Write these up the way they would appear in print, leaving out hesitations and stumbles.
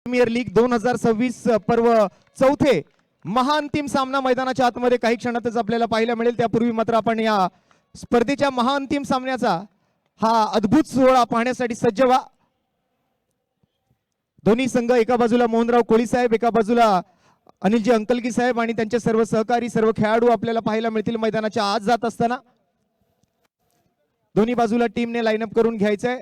Premier league 2026 पर्व चौथे महाअंतिम सामना मैदानाच्या आतमध्ये काही क्षणातच आपल्याला पाहायला मिळेल। त्यापूर्वी मात्र आपण या स्पर्धेच्या महाअंतिम सामन्याचा हा अद्भुत सोहळा पाहण्यासाठी सज्ज व्हा। दोन्ही संघ एका बाजूला मोहनराव कोळी साहेब, एका बाजूला अनिलजी अंकलगी साहेब आणि त्यांचे सर्व सहकारी सर्व खेळाडू आपल्याला पाहायला मिळतील मैदानाच्या आत जात असताना। दोन्ही बाजूला टीमने लाईनअप करून घ्यायचंय।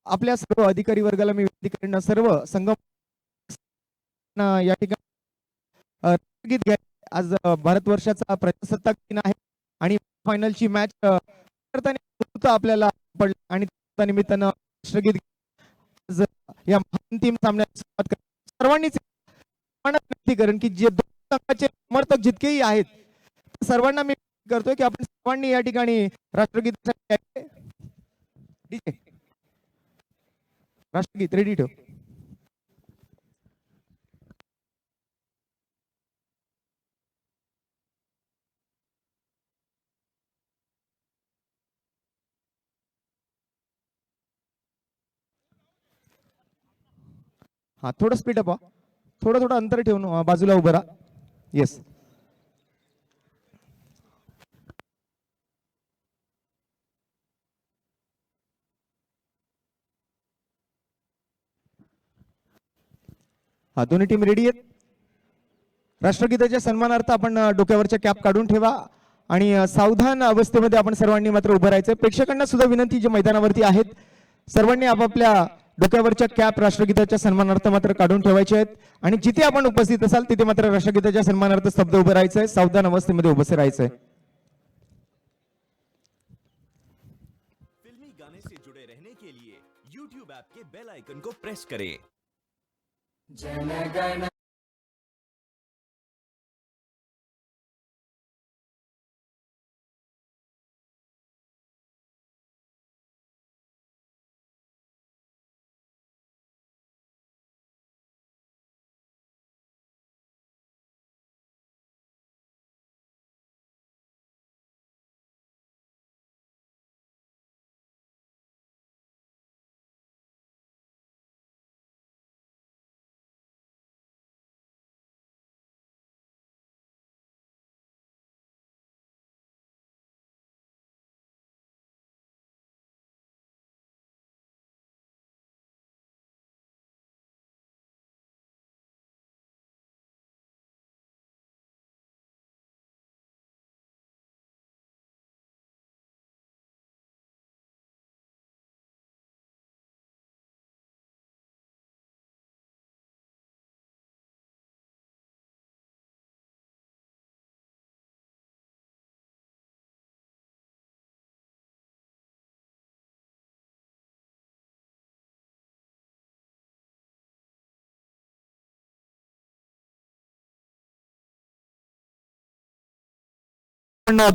आपल्या सर्व अधिकारी वर्गाला मी विनंती करेन, सर्व संघ या ठिकाणी गीत घ्या। आज भारतवर्षाचा प्रजासत्ताक दिन आहे आणि फायनलची मॅच करताना आपल्याला पडलं आणि त्या निमित्तानं राष्ट्रगीत या अंतिम सामन्यात सुरुवात सर्वांनीच विनंती करेन की जे दोन संघाचे समर्थक जितकेही आहेत सर्वांना मी करतोय की आपण सर्वांनी या ठिकाणी राष्ट्रगीत राष्ट्रगीत रेडी ठेव। हाँ थोड़ा स्पीड अप, थोड़ा थोड़ा अंतर ठेवून बाजूला उभं राहा। येस हा दोन्ही टीम रेडी आहेत। राष्ट्रगीताच्या सन्मानार्थ आपण डोक्यावरच्या कॅप काढून ठेवा आणि सावधान अवस्थेमध्ये आपण सर्वांनी मात्र उभं राहायचं। प्रेक्षकांना सुद्धा विनंती जे मैदानावरती आहेत सर्वांनी आपापल्या डोक्यावरच्या कॅप राष्ट्रगीताच्या सन्मानार्थ मात्र काढून ठेवायचे आहेत आणि जिथे आपण उपस्थित असाल तिथे मात्र राष्ट्रगीताच्या सन्मानार्थ स्तब्ध उभं राहायचंय, सावधान अवस्थेमध्ये उभं राहायचंय। फिल्मी गाने से जुड़े रहने के लिए YouTube ऐप के बेल आइकन को प्रेस करें। जनगण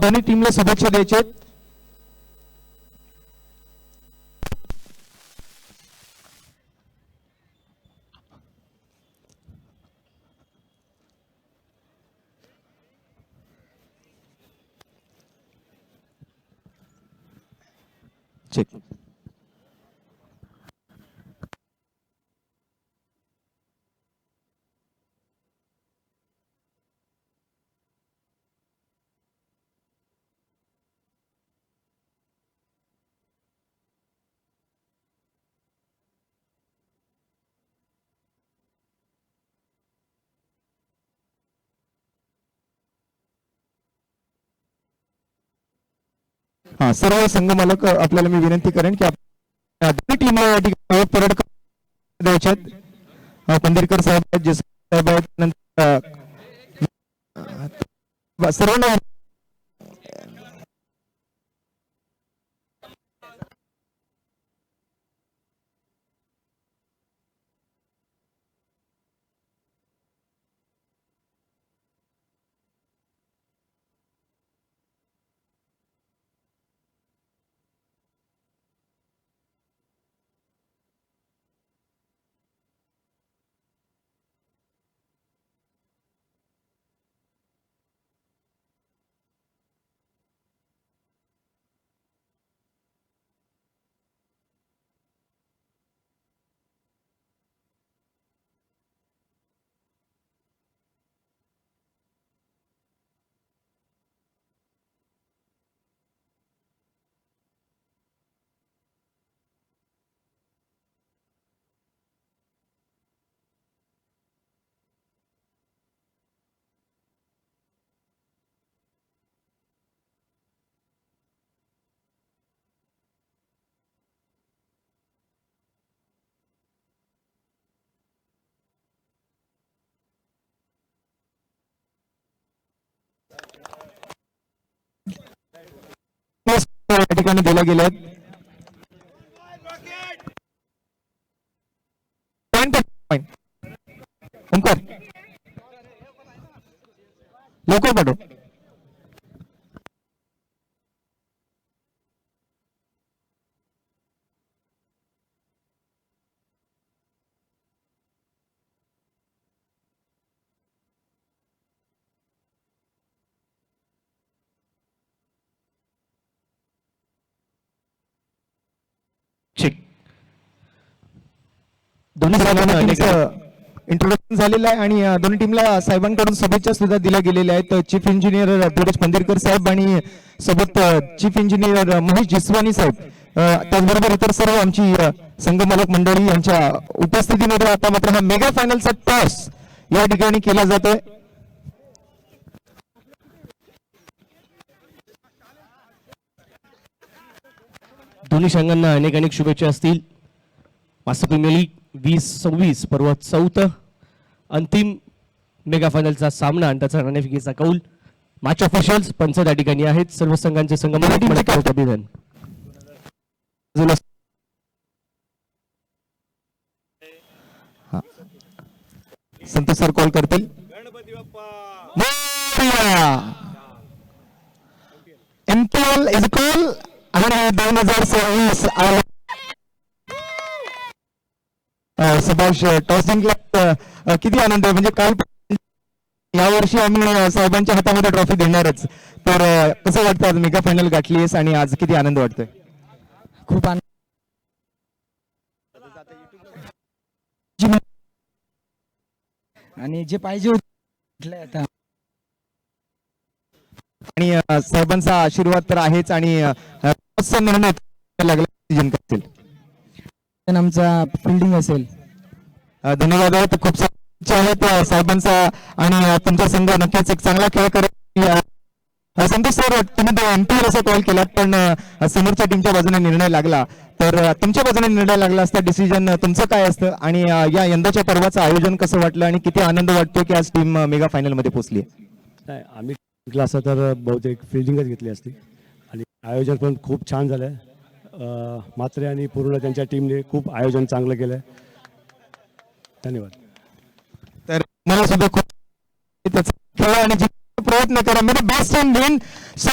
दोन्ही टीमला शुभेच्छा द्यायच्या आहेत। चेक हाँ सर्व संघ मालक आपल्याला मी विनंती करेन की दोन्ही टीमला परेड द्यायच्यात। पंढरकर साहेब आहेत, जे साहेब आहेत, नंतर सर्वांना ठिकाणी दिल्या गेल्या आहेत. Point. ओंकार लवकर पाठव. दोन्ही संघांना अनेक इंट्रोडक्शन झालेलं आहे आणि दोन्ही टीमला साहेबांकडून शुभेच्छा सुद्धा दिल्या गेलेल्या आहेत. चीफ इंजिनियर धीरज पंदिरकर साहेब आणि सोबत चीफ इंजिनियर महेश जिसवानी साहेब, त्याचबरोबर इतर सर्व आमची संघमालक मंडळी यांच्या उपस्थितीमध्ये आता मात्र हा मेगा फायनलचा टॉस या ठिकाणी केला जातोय. दोन्ही संघांना अनेक अनेक शुभेच्छा असतील. मास्टर प्रीमियर लीग 2026 पर्व 4 अंतिम मेगा फायनलचा सामना आणि त्याचा नाणेफेकीचा कौल. मॅच ऑफिशियल्स पंच त्या ठिकाणी आहेत. सर्व संघांचे संघमालक मनपूर्वक अभिनंदन. संतोष सर कॉल करतील. MPL इज कॉल आणि 2026 सुभाष टॉस जिंकला. किती आनंद आहे. म्हणजे काल यावर्षी आम्ही साहेबांच्या हातामध्ये ट्रॉफी देणारच. तर कसं वाटतं आज मेगा फायनल गाठलीस आणि आज किती आनंद वाटतोय. खूप आनंद आणि जे पाहिजे होते आता. आणि साहेबांचा आशीर्वाद तर आहेच आणि निर्णय लागला जिंकत असतील. आमचा फिल्डिंग असेल. धन्यवाद आहेत. खूप सारे आहेत साहेबांचा आणि तुमचा संघ नक्कीच एक चांगला खेळ करेल. संतोष सर, तुम्ही MPL असा कॉल केला पण समोरच्या टीमच्या बाजूने निर्णय लागला, तर तुमच्या बाजूने निर्णय लागला असता डिसिजन तुमचं काय असतं आणि या यंदाच्या पर्वाचं आयोजन कसं वाटलं आणि किती आनंद वाटतो की आज टीम मेगा फायनल मध्ये पोहोचली. नाही, आम्ही जिंकला असता तर बहुतेक फिल्डिंगच घेतली असती आणि आयोजन पण खूप छान झालं आहे. मात्रे आणि पूर्ण त्यांच्या टीमने खूप आयोजन चांगलं केलं आहे. धन्यवाद. तर मला सुद्धा खूप खेळा आणि प्रयत्न करा. मेरे बेस्ट टीम विन. सो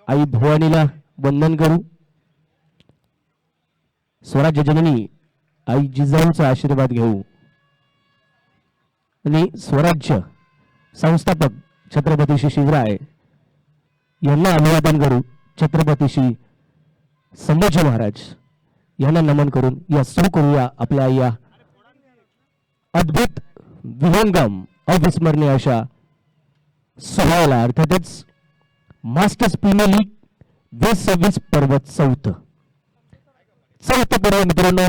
आई भवानीला वंदन करू. स्वराज्य जननी आई जिजाऊचा आशीर्वाद घेऊ आणि स्वराज्य संस्थापक छत्रपती श्री शिवराय यांना अभिवादन करू. छत्रपती श्री संभाजी महाराज यांना नमन करून या सुरू करूया आपल्या या अद्भुत विहंगम अविस्मरणीय अशा सोहळ्याला. अर्थातच मास्टर्स प्रीमियर लीग 2026 पर्व चौथं पर्व मित्रांनो,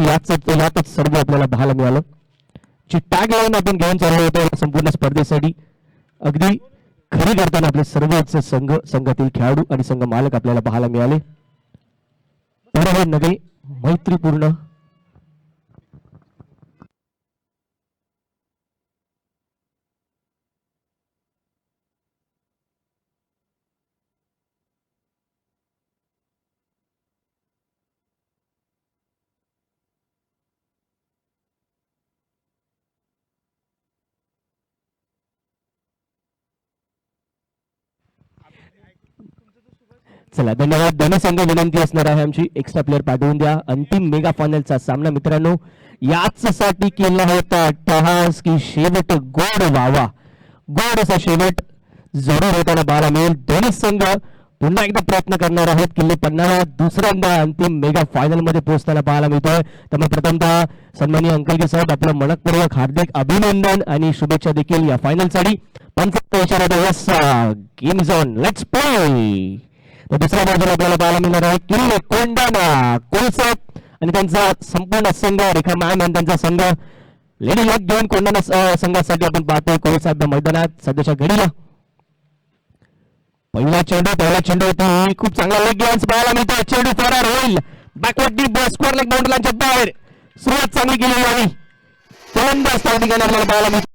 यातच सर्व आपल्याला पाहायला मिळालं. जी टॅग लाईन आपण घेऊन चाललो होतो या संपूर्ण स्पर्धेसाठी अगदी खरी करताना आपले सर्वच संघातील खेळाडू आणि संघ मालक आपल्याला पाहायला मिळाले. परवा नव्हे मैत्रीपूर्ण चला धन्यवाद. धनसंघ विनंती असणार आहे आमची एक्स्ट्रा प्लेअर पाठवून द्या. अंतिम मेगा फायनलचा सामना मित्रांनो याच साठी केला होता अट्टहास की शेवट गोड व्हावा. गोड असा शेवट जरूर होताना पाहायला मिळेल. दोन्ही संघ पुन्हा एकदा प्रयत्न करणार आहेत. किल्ले पन्हाळा दुसऱ्यांदा अंतिम मेगा फायनल मध्ये पोहोचताना पाहायला मिळतोय. त्यामुळे प्रथमतः सन्माननीय अंकलजी साहेब आपलं मनपूर्वक हार्दिक अभिनंदन आणि शुभेच्छा देखील या फायनल साठी. पंचायत इशारा yes game zone let's play. तर दुसऱ्या बाजूला आपल्याला पाहायला मिळणार आहे किल्ले कोंडाणा कोळसाप आणि त्यांचा संपूर्ण संघ रेखा मॅम आणि त्यांचा संघ लेडी लॉक घेऊन कोंडाणा संघासाठी आपण पाहतोय कोळसाप मैदानात सध्याच्या घडीला. पहिला चेंडू होती खूप चांगला लेग ग्लान्स पाहायला मिळतो. चेंडू फरार होईल बॅकवर्ड डीप स्क्वेअर लेग बाउंड्रीच्या बाहेर. सुरुवात चांगली केली आणि फलंदाज त्या ठिकाणी आपल्याला पाहायला मिळतो.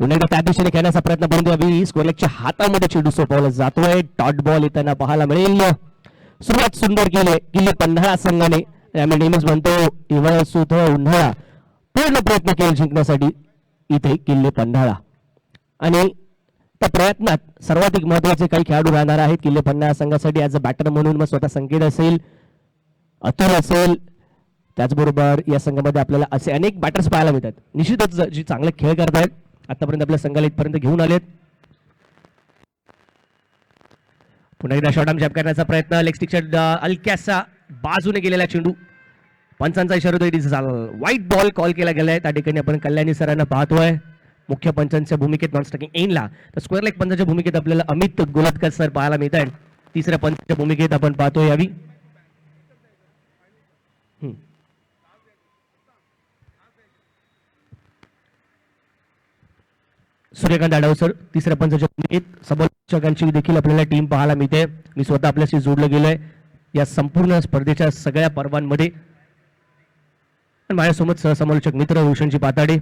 पुन्हा एकदा त्या दिशेने खेळण्याचा प्रयत्न करून द्यावी. स्क्वेअरलेगच्या हातामध्ये चेंडू सोपवला जातोय. डॉट बॉल येताना पाहायला मिळेल. सुरुवात सुंदर केली किल्ले पन्हाळा संघाने. आम्ही नेहमीच म्हणतो हिवाळा असो अथवा उन्हाळा पूर्ण प्रयत्न केले जिंकण्यासाठी इथे किल्ले पन्हाळा. आणि त्या प्रयत्नात सर्वाधिक महत्वाचे काही खेळाडू राहणार आहेत किल्ले पन्हाळा संघासाठी. ॲज अ बॅटर म्हणून मग स्वतः संकेत असेल, अतुल असेल, त्याचबरोबर या संघामध्ये आपल्याला असे अनेक बॅटर्स पाहायला मिळतात. निश्चितच जी चांगले खेळ करतायत आतापर्यंत आपल्या संघाला इथपर्यंत घेऊन आलेत. पुन्हा एकदा शॉर्ट आर्म जॅब करण्याचा प्रयत्न. लेग स्टिकच्या हलक्यासा बाजूने गेलेला चेंडू. पंचांचा इशारा होतो. It is white ball call केला गेलाय. त्या ठिकाणी आपण कल्याणी सरांना पाहतोय मुख्य पंचांच्या भूमिकेत नॉन स्ट्रायकिंग एंडला. तर स्क्वेअर लेग पंचांच्या भूमिकेत आपल्याला अमित गोलटकर सर पाहायला मिळत आहेत. तिसऱ्या पंचांच्या भूमिकेत आपण पाहतोय यावी सूर्यकांत आडवसर तिसऱ्या पंचाच्या भूमिकेत. समोरच्या देखील आपल्याला टीम पाहायला मिळते. मी स्वतः आपल्याशी जोडलं गेलोय या संपूर्ण स्पर्धेच्या सगळ्या पर्वांमध्ये. माझ्यासोबत सहसमालोचक मित्र रोशनजी पाताडे,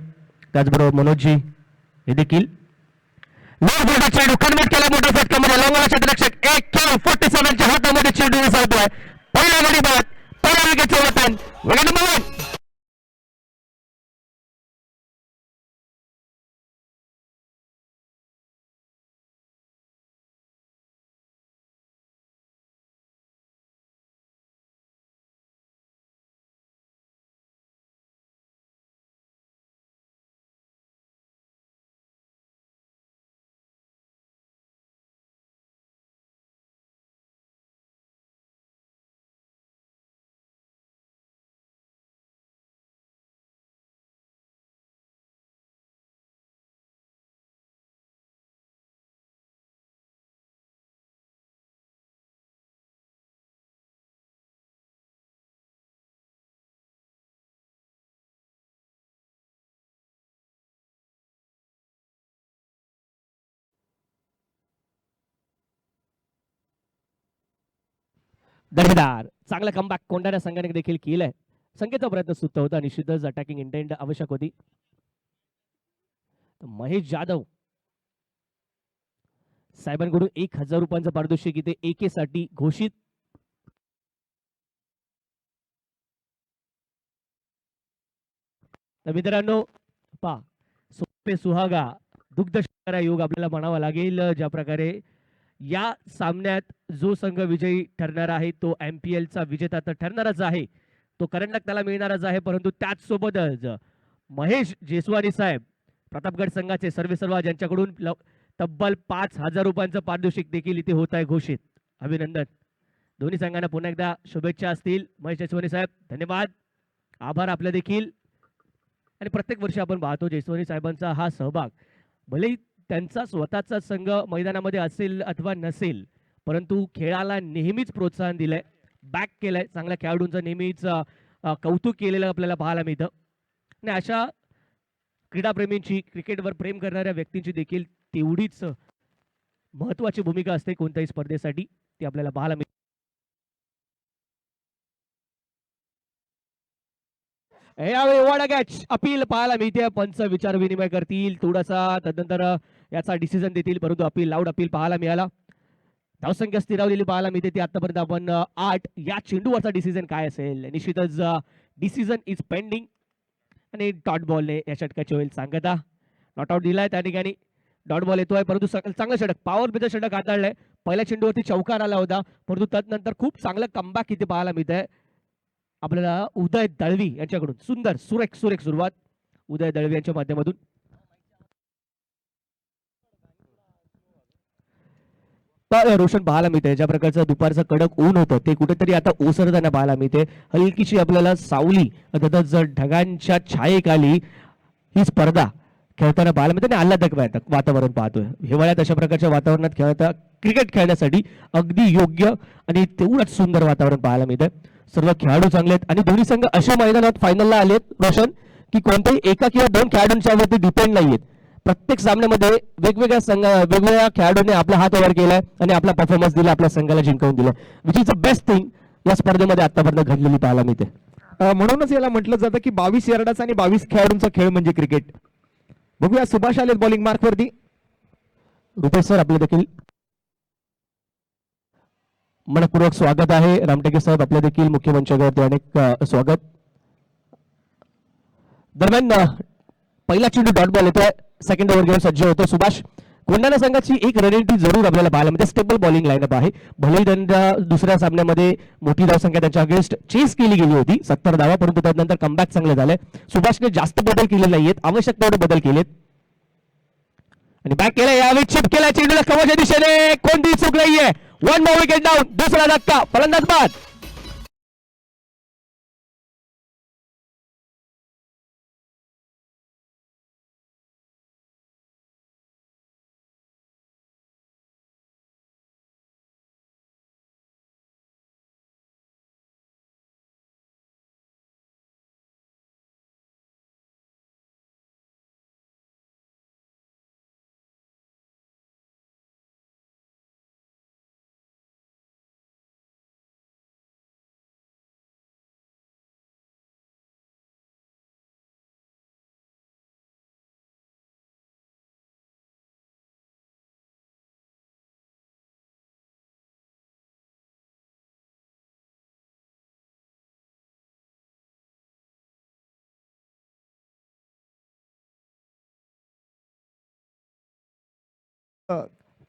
त्याचबरोबर मनोजजी हे देखील. चेंडू कन्वर्ट केला मोठ्या फटक्यामध्ये. लवंगाला क्षेत्ररक्षक 47च्या हातामध्ये चेंडू विसरतोय. पहिला गडी बाद, पहिला विकेटचे वतन. Wicket number 1. दर्जेदार चांगला कमबॅक कोंढाणा संघाने देखील केलाय. संख्येचा प्रयत्न सुद्धा होता. निश्चितच अटॅकिंग इंटेंट आवश्यक होती. महेश जाधव साहेबांकडून 1000 रुपयांचं पारितोषिक इथे AK साठी घोषित. तर मित्रांनो पा सोपे सुहागा दुग्ध शेतकऱ्या योग आपल्याला म्हणावा लागेल. ज्या प्रकारे या सामन्यात जो संघ विजयी ठरणार आहे तो MPL चा विजेता तर ठरणारच आहे. तो करंडक त्याला मिळणारच आहे. परंतु त्याच सोबतच महेश जेसवानी साहेब प्रतापगड संघाचे सर्वेसर्वा ज्यांच्याकडून तब्बल 5000 रुपयांचं पारितोषिक देखील इथे होत आहे घोषित. अभिनंदन. दोन्ही संघांना पुन्हा एकदा शुभेच्छा असतील. महेश जेसवानी साहेब धन्यवाद. आभार आपले देखील. आणि प्रत्येक वर्षी आपण पाहतो जेसवानी साहेबांचा हा सहभाग भले त्यांचा स्वतःचा संघ मैदानामध्ये असेल अथवा नसेल परंतु खेळाला नेहमीच प्रोत्साहन दिलंय. बॅक केलंय. चांगल्या खेळाडूंचं नेहमीच कौतुक केलेलं आपल्याला पाहायला मिळतं. आणि अशा क्रीडाप्रेमींची क्रिकेटवर प्रेम करणाऱ्या व्यक्तींची देखील तेवढीच महत्वाची भूमिका असते कोणत्याही स्पर्धेसाठी. ती आपल्याला पाहायला मिळते. यावेळी वाडा कॅच अपील पाहायला मिळते. पंच विचार विनिमय करतील थोडासा तदनंतर याचा डिसिजन देतील. परंतु अपील लाऊड अपील पाहायला मिळाला. धावसंख्या स्थिरावलेली पाहायला मिळते ती आतापर्यंत आपण 8. या चेंडूवरचा डिसिजन काय असेल. निश्चितच डिसिजन इज पेंडिंग. आणि डॉट बॉलने या षटकाची होईल सांगता. नॉट आउट दिलाय त्या ठिकाणी. डॉट बॉल येतोय परंतु चांगलं षटक पॉवर बेचं षटक हाताळलंय. पहिल्या चेंडूवरती चौकार आला होता परंतु तदनंतर खूप चांगलं कमबॅक इथे पाहायला मिळतंय आपल्याला उदय दळवी यांच्याकडून. सुंदर सुरेख सुरुवात उदय दळवी यांच्या माध्यमातून. रोशन पाहायला मिळते ज्या प्रकारचं दुपारचं कडक ऊन होतं ते कुठेतरी आता ओसरताना पाहायला मिळते. हलकीशी आपल्याला सावली अर्थातच ढगांच्या छायेखाली ही स्पर्धा खेळताना पाहायला मिळते. आणि आल्हाददायक वातावरण पाहतोय. हिवाळ्यात अशा प्रकारच्या वातावरणात क्रिकेट खेळण्यासाठी अगदी योग्य आणि तेवढंच सुंदर वातावरण पाहायला मिळतं. सर्व खेळाडू चांगले आहेत आणि दोन्ही संघ अशा मैदानात फायनलला आलेत रोशन की कोणत्याही एका किंवा 2 खेळाडूंच्या वरती डिपेंड नाहीयेत. प्रत्येक सामन्यामध्ये वेगवेगळ्या खेळाडूंनी आपला हात वर केलाय आणि आपला परफॉर्मन्स दिला. आपल्या संघाला जिंकवून दिलं. Which is the best thing या स्पर्धेमध्ये आतापर्यंत घडलेली पाहायला मिळते. म्हणूनच याला म्हटलं जातं की 22 यार्डाचा आणि 22 खेळाडूंचा खेळ म्हणजे क्रिकेट. बघूया सुभाष आले बॉलिंग मार्क वरती. रुपेश सर आपले देखील मनपूर्वक स्वागत आहे. रामटेके साहेब आपल्या देखील मुख्य मंचावरती अनेक स्वागत. दरम्यान पहिला चेंडू डॉट बॉल येतोय. सेकंड ओव्हर घेऊन सज्ज होतो सुभाष. कोंढाणा संघाची एक रणनीती जरूर आपल्याला पाहायला मिळते. स्टेबल बॉलिंग लाईनअप आहे. भलेही त्यांच्या दुसऱ्या सामन्यामध्ये मोठी धावसंख्या त्यांच्या अगेन्स्ट चेस केली गेली होती 70 धावा परंतु त्यानंतर कमबॅक चांगले झाले. सुभाषने जास्त बदल केले नाहीयेत. आवश्यक तेवढे बदल केलेत आणि बॅक केला. यावेळी चिप केला चेंडूला कव्हरच्या दिशेने. कोणतीही चूक नाहीये. 1 more विकेट डाऊन. दुसरा धक्का फलंदाज बाद.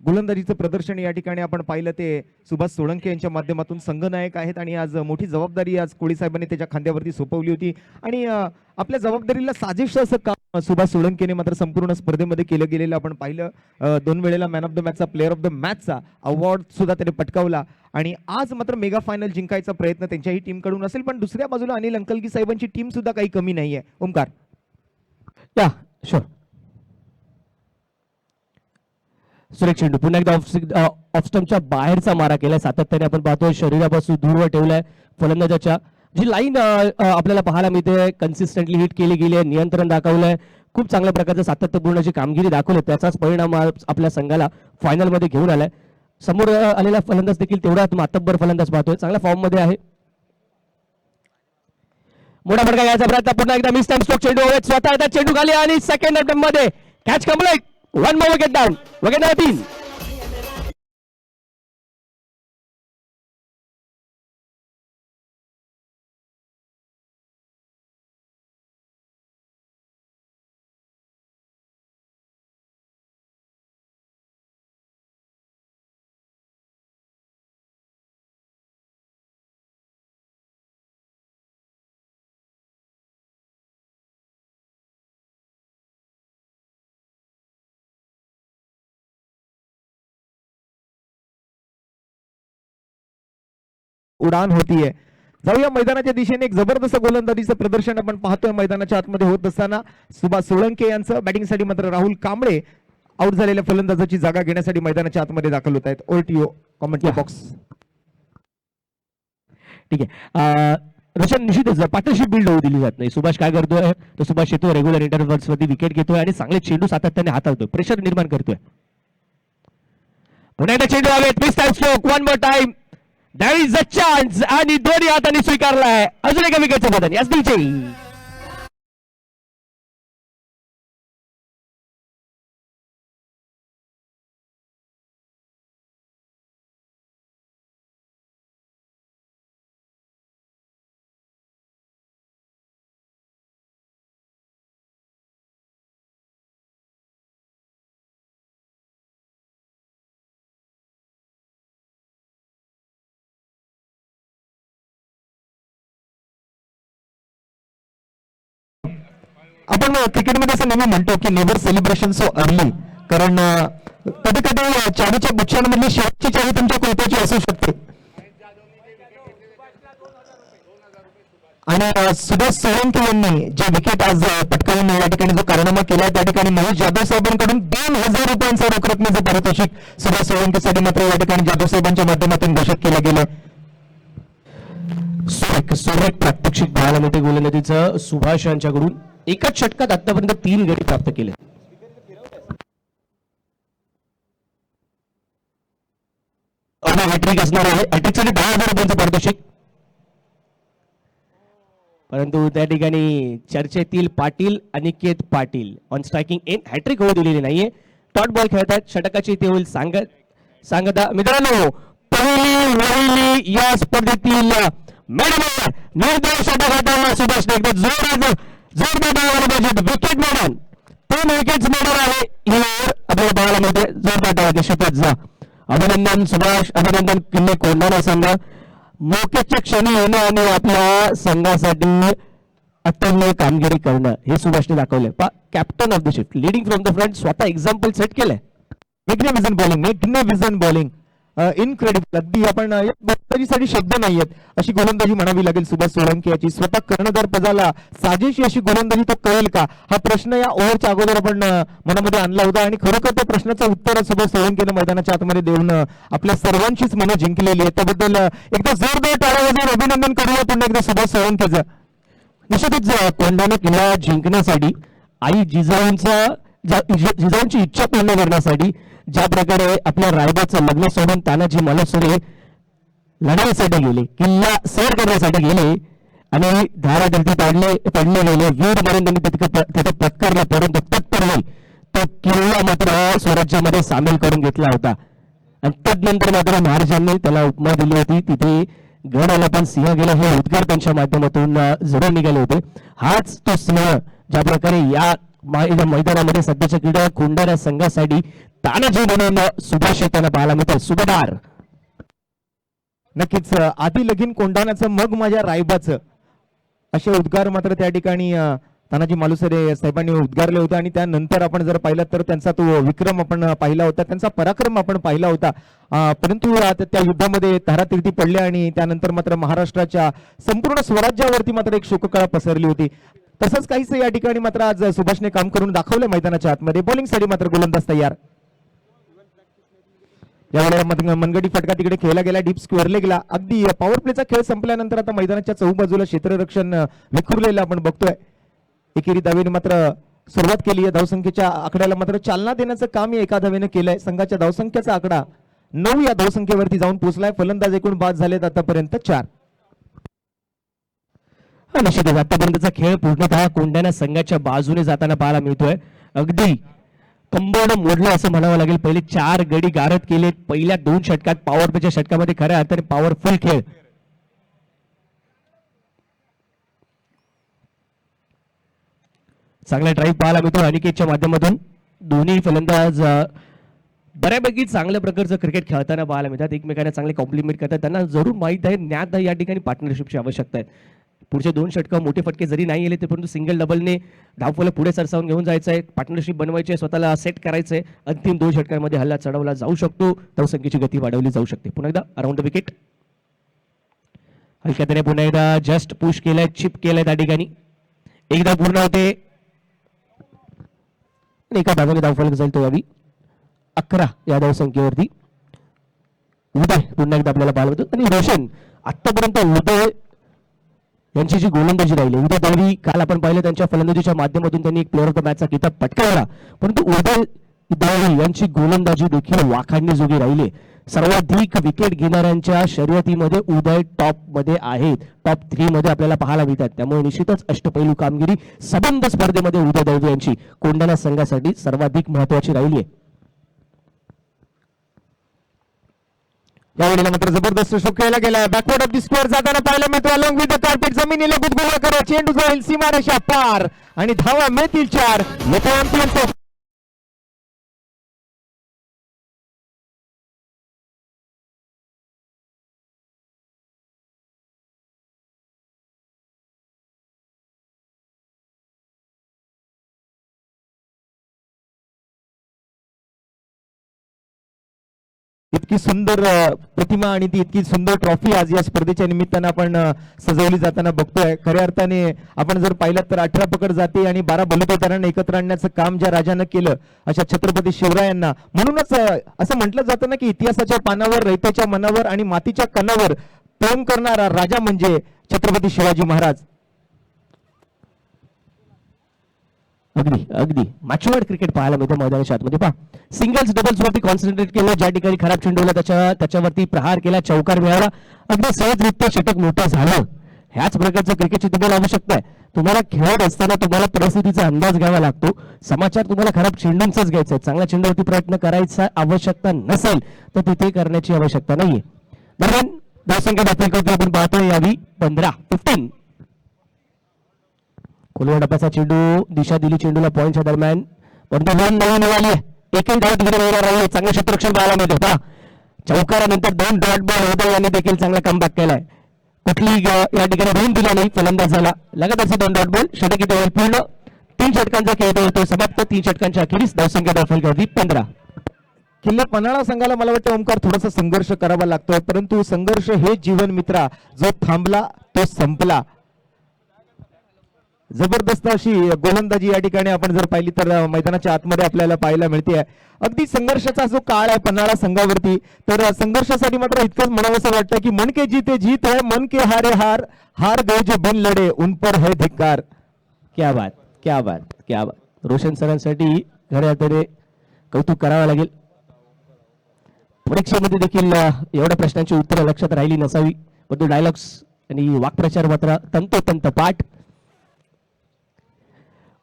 गोलंदाजीचं प्रदर्शन या ठिकाणी आपण पाहिलं ते सुभाष सोळंके यांच्या माध्यमातून संघनायक आहेत आणि आज मोठी जबाबदारी आज कोळी साहेबांनी त्याच्या खांद्यावरती सोपवली होती आणि आपल्या जबाबदारीला साजेश असं काम सुभाष सोळंकेने मात्र संपूर्ण स्पर्धेमध्ये केलं गेलेलं आपण पाहिलं. 2 वेळेला मॅन ऑफ द मॅचचा प्लेअर ऑफ द मॅचचा अवॉर्ड सुद्धा त्याने पटकावला आणि आज मात्र मेगा फायनल जिंकायचा प्रयत्न त्यांच्याही टीम कडून असेल. पण दुसऱ्या बाजूला अनिल अंकलगी साहेबांची टीम सुद्धा काही कमी नाहीये. ओमकार या शुअर. सुरेख चेंडू पुन्हा एकदा ऑफ स्टंपच्या बाहेरचा मारा केलाय. सातत्याने आपण पाहतोय शरीरापासून दूरवर ठेवलाय फलंदाजाच्या. जी लाईन आपल्याला पाहायला मिळते कन्सिस्टंटली हिट केली गेली आहे. नियंत्रण दाखवलंय. खूप चांगल्या प्रकारचं सातत्यपूर्ण जी कामगिरी दाखवली त्याचाच परिणाम आपल्या संघाला फायनल मध्ये घेऊन आलाय. समोर आलेला फलंदाज देखील तेवढा मातब्बर फलंदाज पाहतोय, चांगल्या फॉर्म मध्ये आहे. मोठा फटका घ्यायचा प्रयत्न, पुन्हा एकदा मिस टाइम स्ट्रोक, चेंडू हवेत, स्वतः त्या चेंडू खाली आणि सेकंड अटेम्प्ट मध्ये catch complete. One more wicket down, wicket number 3. उडान होतीये. जाऊया मैदानाच्या दिशेने. एक जबरदस्त गोलंदाजीचं प्रदर्शन आपण पाहतोय मैदानाच्या आतमध्ये होत असताना. सुभाष सोळंके यांचं बॅटिंगसाठी मात्र राहुल कांबळे आउट झालेल्या फलंदाजाची जागा घेण्यासाठी मैदानाच्या आतमध्ये दाखल होत आहेत. ओटीओ कॉमेंट्री बॉक्स. ठीक आहे. रोशन, निश्चितच पार्टनरशिप बिल्ड होऊ दिली जात नाही. सुभाष काय करतोय, तर सुभाष येतो रेग्युलर इंटरव्हल्स वरती विकेट घेतोय आणि चांगले चेंडू सातत्याने हाताळतोय, प्रेशर निर्माण करतोय. पुन्हा एकदा चेंडू हवेत, miss time stroke, one more time, there is a chance आणि दोन्ही हातांनी स्वीकारलाय. अजून एका विकेटचं बदल याच दिवशी. आपण क्रिकेटमध्ये असं नेहमी म्हणतो की नेव्हर सेलिब्रेशन सो अर्ली, कारण कधी कधी चावीच्या गुच्छांमधली शेवटची चावी तुमच्या कोणत्याची असू शकते. आणि सुभाष सोळंके यांनी जे विकेट आज पटकावून या ठिकाणी जो कारनामा केला, त्या ठिकाणी महेश जाधव साहेबांकडून 2,000 रुपयांचं रोख रकमेचं पारितोषिक सुभाष सोळंकेसाठी मात्र या ठिकाणी जाधव साहेबांच्या माध्यमातून घोषित केलं गेलं. सुरेख प्रात्यक्षिक पाहायला मिळते गोलंदाजीचं सुभाष यांच्याकडून. एकाच षटकात आतापर्यंत 3 गडी प्राप्त केले. हॅट्रिक असणार आहे, हॅट्रिकसाठी 10,000 रुपयांचं पारितोषिक. परंतु त्या ठिकाणी चर्चेतील Patil Aniket Patil on striking an hat-trick होऊ दिलेली नाहीये. डॉट बॉल खेळतात, षटकाची इथे होईल सांगता. मित्रांनो, पहिली या स्पर्धेतील मॅडम निर्धाव षटकाला सुभाषने एकदा जोरदार विकेट मिळणार, 3 विकेट मिळणार आहे. आपल्याला पाहायला मिळते जोरदार शपथ जा. अभिनंदन सुभाष, अभिनंदन किल्ले कोंढाणा संघ. मोक्याच्या क्षणी येणं आणि आपल्या संघासाठी अतुलनीय कामगिरी करणं हे सुभाषने दाखवलंय. Captain of the shift, leading from the front, स्वतः एक्झाम्पल सेट केलंय. Magnificent bowling, incredible. अगदी आपण गोलंदाजीसाठी शब्द नाहीयेत अशी गोलंदाजी म्हणावी लागेल सुभाष सोळंके याची. स्वतः कर्णधार पदाला साजेशी अशी गोलंदाजी तो कळेल का, हा प्रश्न या ओव्हरच्या अगोदर आपण मनामध्ये आणला होता आणि खरोखर त्या प्रश्नाचं उत्तर सुभाष सोळंकेनं मैदानाच्या आतमध्ये देऊन आपल्या सर्वांचीच मनं जिंकलेली आहे. त्याबद्दल एकदा जोरदार टाळ्या वाजवून अभिनंदन करूया पुन्हा एकदा सुभाष सोळंकेचं. निश्चितच कोंढाणा किल्ला जिंकण्यासाठी आई जिजाऊंची इच्छा पूर्ण करण्यासाठी ज्या प्रकारे आपल्या रायबाचं लग्न सोडून तानाजी मालुसरे लढाईसाठी गेले, किल्ला सैर करण्यासाठी गेले आणि धारादर्दी पडले गेले, वीर मरण त्यांनी तिथे पत्करला, परंतु तत्पूर्वी तो किल्ला मात्र स्वराज्यामध्ये सामील करून घेतला होता. आणि तदनंतर मात्र महाराजांनी त्याला उपमा दिली होती. तिथे गड आला पण सिंह गेला हे उद्गार त्यांच्या माध्यमातून जरूर निघाले होते. हाच तो सिंह ज्या प्रकारे या मैदानामध्ये सध्याच्या क्रीडा कोंढाणा संघासाठी तानाजी म्हणून सुभाष त्यांना पाहायला मिळतात. सुभेदार. नक्कीच आधी लगीन कोंढाण्याचं मग माझ्या रायबाचं असे उद्गार मात्र त्या ठिकाणी तानाजी मालुसरे साहेबांनी उद्गारले होते. आणि त्यानंतर आपण जर पाहिलं तर त्यांचा तो विक्रम आपण पाहिला होता, त्यांचा पराक्रम आपण पाहिला होता. परंतु त्या युद्धामध्ये धारातीर्थी पडले आणि त्यानंतर मात्र महाराष्ट्राच्या संपूर्ण स्वराज्यावरती मात्र एक शोककळा पसरली होती. तसंच काहीच या ठिकाणी मात्र आज सुभाषने काम करून दाखवलं मैदानाच्या आतमध्ये. बॉलिंगसाठी मात्र गोलंदाज तयार. यावेळेला मनगडी फटका तिकडे खेळला गेला, डीप स्क्वेअरला गेला. अगदी पॉवर प्लेचा खेळ संपल्यानंतर आता मैदानाच्या चौबाजूला क्षेत्ररक्षण विखुरलेलं आपण बघतोय. एकेरी धावेने मात्र सुरुवात केली आहे. धावसंख्येच्या आकड्याला मात्र चालना देण्याचं काम एका धावेने केलंय. संघाच्या धावसंख्येचा आकडा 9 या धावसंख्येवरती जाऊन पोहोचलाय. फलंदाज एकूण बाद झालेत आतापर्यंत 4. निश्चितच आतापर्यंतचा खेळ पूर्णतः कोंढाणा संघाच्या बाजूने जाताना पाहायला मिळतोय. अगदी कंबोड मोडलं असं म्हणावं लागेल. पहिले 4 गडी गारद केले पहिल्या 2 षटकात. पॉवर प्लेच्या षटकामध्ये खऱ्या अर्थाने पॉवरफुल खेळ. चांगला ड्राईव्ह पाहायला मिळतो अनिकेतच्या माध्यमातून. दोन्ही फलंदाज बऱ्यापैकी चांगल्या प्रकारचं क्रिकेट खेळताना पाहायला मिळतात. एकमेकांना चांगले कॉम्प्लिमेंट करतात. त्यांना जरूर माहीत आहे ज्ञात या ठिकाणी पार्टनरशिपची आवश्यकता आहे. पुढचे 2 षटकं मोठे फटके जरी नाही आले ते परंतु सिंगल डबलने धावफलक पुढे सरसावून घेऊन जायचं आहे. पार्टनरशिप बनवायची आहे. स्वतःला सेट करायचं आहे. अंतिम 2 षटकांमध्ये हल्ला चढवला जाऊ शकतो. धावसंख्येची गती वाढवली जाऊ शकते. पुन्हा एकदा अराउंड द विकेट हलक्या त्याने पुन्हा एकदा जस्ट पुश केलंय. चिप केलंय त्या ठिकाणी. एकदा पूर्ण होते. एका धावाने धावफलक जाईल तो यावी 11 या धावसंख्येवरती. उदय पुन्हा एकदा आपल्याला पाहायला मिळतो. आणि रोशन आतापर्यंत उदय यांची जी गोलंदाजी राहिली. उदय दळवी काल आपण पाहिलं त्यांच्या फलंदाजीच्या माध्यमातून त्यांनी एक प्लेअर ऑफ द मॅचचा किताब पटकावला. परंतु उदय दळवी यांची गोलंदाजी देखील वाखाणणीजोगी राहिली. सर्वाधिक विकेट घेणाऱ्यांच्या शर्यतीमध्ये उदय टॉप मध्ये आहेत. टॉप 3 मध्ये आपल्याला पाहायला मिळतात. त्यामुळे निश्चितच अष्टपैलू कामगिरी सबंध स्पर्धेमध्ये उदय दळवी यांची कोंढाणा संघासाठी सर्वाधिक महत्वाची राहिली आहे. यावेळेला मात्र जबरदस्त स्ट्रोक खेळला गेलाय. बॅकवर्ड ऑफ द स्क्वेअर जाताना पाहायला मिळतो. अलॉंग विथ द कार्पेट जमिनीला गुदगुल्या करत चेंडू जाईल सीमारेषा पार आणि धावा मिळतील 4. येतो अंतिम इतकी सुंदर प्रतिमा आणि ती इतकी सुंदर ट्रॉफी आज या स्पर्धेच्या निमित्तानं आपण सजवली जाताना बघतोय. खऱ्या अर्थाने आपण जर पाहिलं तर 18 पकड जाते आणि 12 बलुतेदारांना एकत्र आणण्याचं काम ज्या राजानं केलं अशा छत्रपती शिवरायांना. म्हणूनच असं म्हटलं जातं ना की इतिहासाच्या पानावर रयतेच्या मनावर आणि मातीच्या कणावर प्रेम करणारा राजा म्हणजे छत्रपती शिवाजी महाराज. अगदी अगदी मॅच्युअर्ड क्रिकेट पाहायला मिळतं मैदानाच्या आतमध्ये. पहा सिंगल्स डबल्स वरती कॉन्सन्ट्रेट केलं. ज्या ठिकाणी खराब चेंडूला त्याच्यावरती प्रहार केला, चौकार मिळाला. अगदी सहजरित्या षटक मोठं झालं. ह्याच प्रकारचं क्रिकेटची तुम्हाला आवश्यकता आहे. तुम्हाला खेळत असताना तुम्हाला परिस्थितीचा अंदाज घ्यावा लागतो. समाचार तुम्हाला खराब चेंडूंचाच घ्यायचा आहे. चांगल्या चेंडूवरती प्रयत्न करायचा आवश्यकता नसेल तर तिथे करण्याची आवश्यकता नाहीये. दरम्यान धावसंख्या दाखल आपण पाहतोय यावी 15. खोलवर डब्याचा चेंडू दिशा दिली चेंडूला पॉईंटच्या दरम्यान. परंतु रन नवीन आली आहे. एकही धाव तिकडे राहिली. चांगलं क्षेत्ररक्षण पाहायला मिळत होता. चौकारानंतर 2 डॉट बॉल उदय यांनी देखील चांगला कमबॅक केलाय. कुठली या ठिकाणी रन दिला नाही फलंदाजाला. लगातारचे 2 डॉट बॉल. षटक इथे होईल पूर्ण. 3 षटकांचा खेळ होतो समाप्त. 3 षटकांच्या अखेरीस धावसंख्या दाखल करते 15. किल्ला पन्हाळा संघाला मला वाटतं ओमकार थोडासा संघर्ष करावा लागतोय. परंतु संघर्ष हे जीवन मित्रा. जो थांबला तो संपला. जबरदस्त अशी गोलंदाजी या ठिकाणी आपण जर पाहिली तर मैदानाच्या आतमध्ये आपल्याला पाहायला मिळते. अगदी संघर्षाचा जो काळ आहे पन्हाळा संघावरती, तर संघर्षासाठी मात्र इतकंच म्हणावंसं वाटतं की मन के जीते जीत है, मन के हारे हार, हार गए जो बिन लढे उन पर है धिक्कार. क्या बात क्या बात क्या बात. रोशन सरांसाठी खऱ्या अर्थाने कौतुक करावं लागेल. परीक्षेमध्ये देखील एवढ्या प्रश्नांची उत्तरं लक्षात राहिली नसावी, पण तो डायलॉग्स आणि वाक्प्रचार मात्र तंतोतंत पाठ.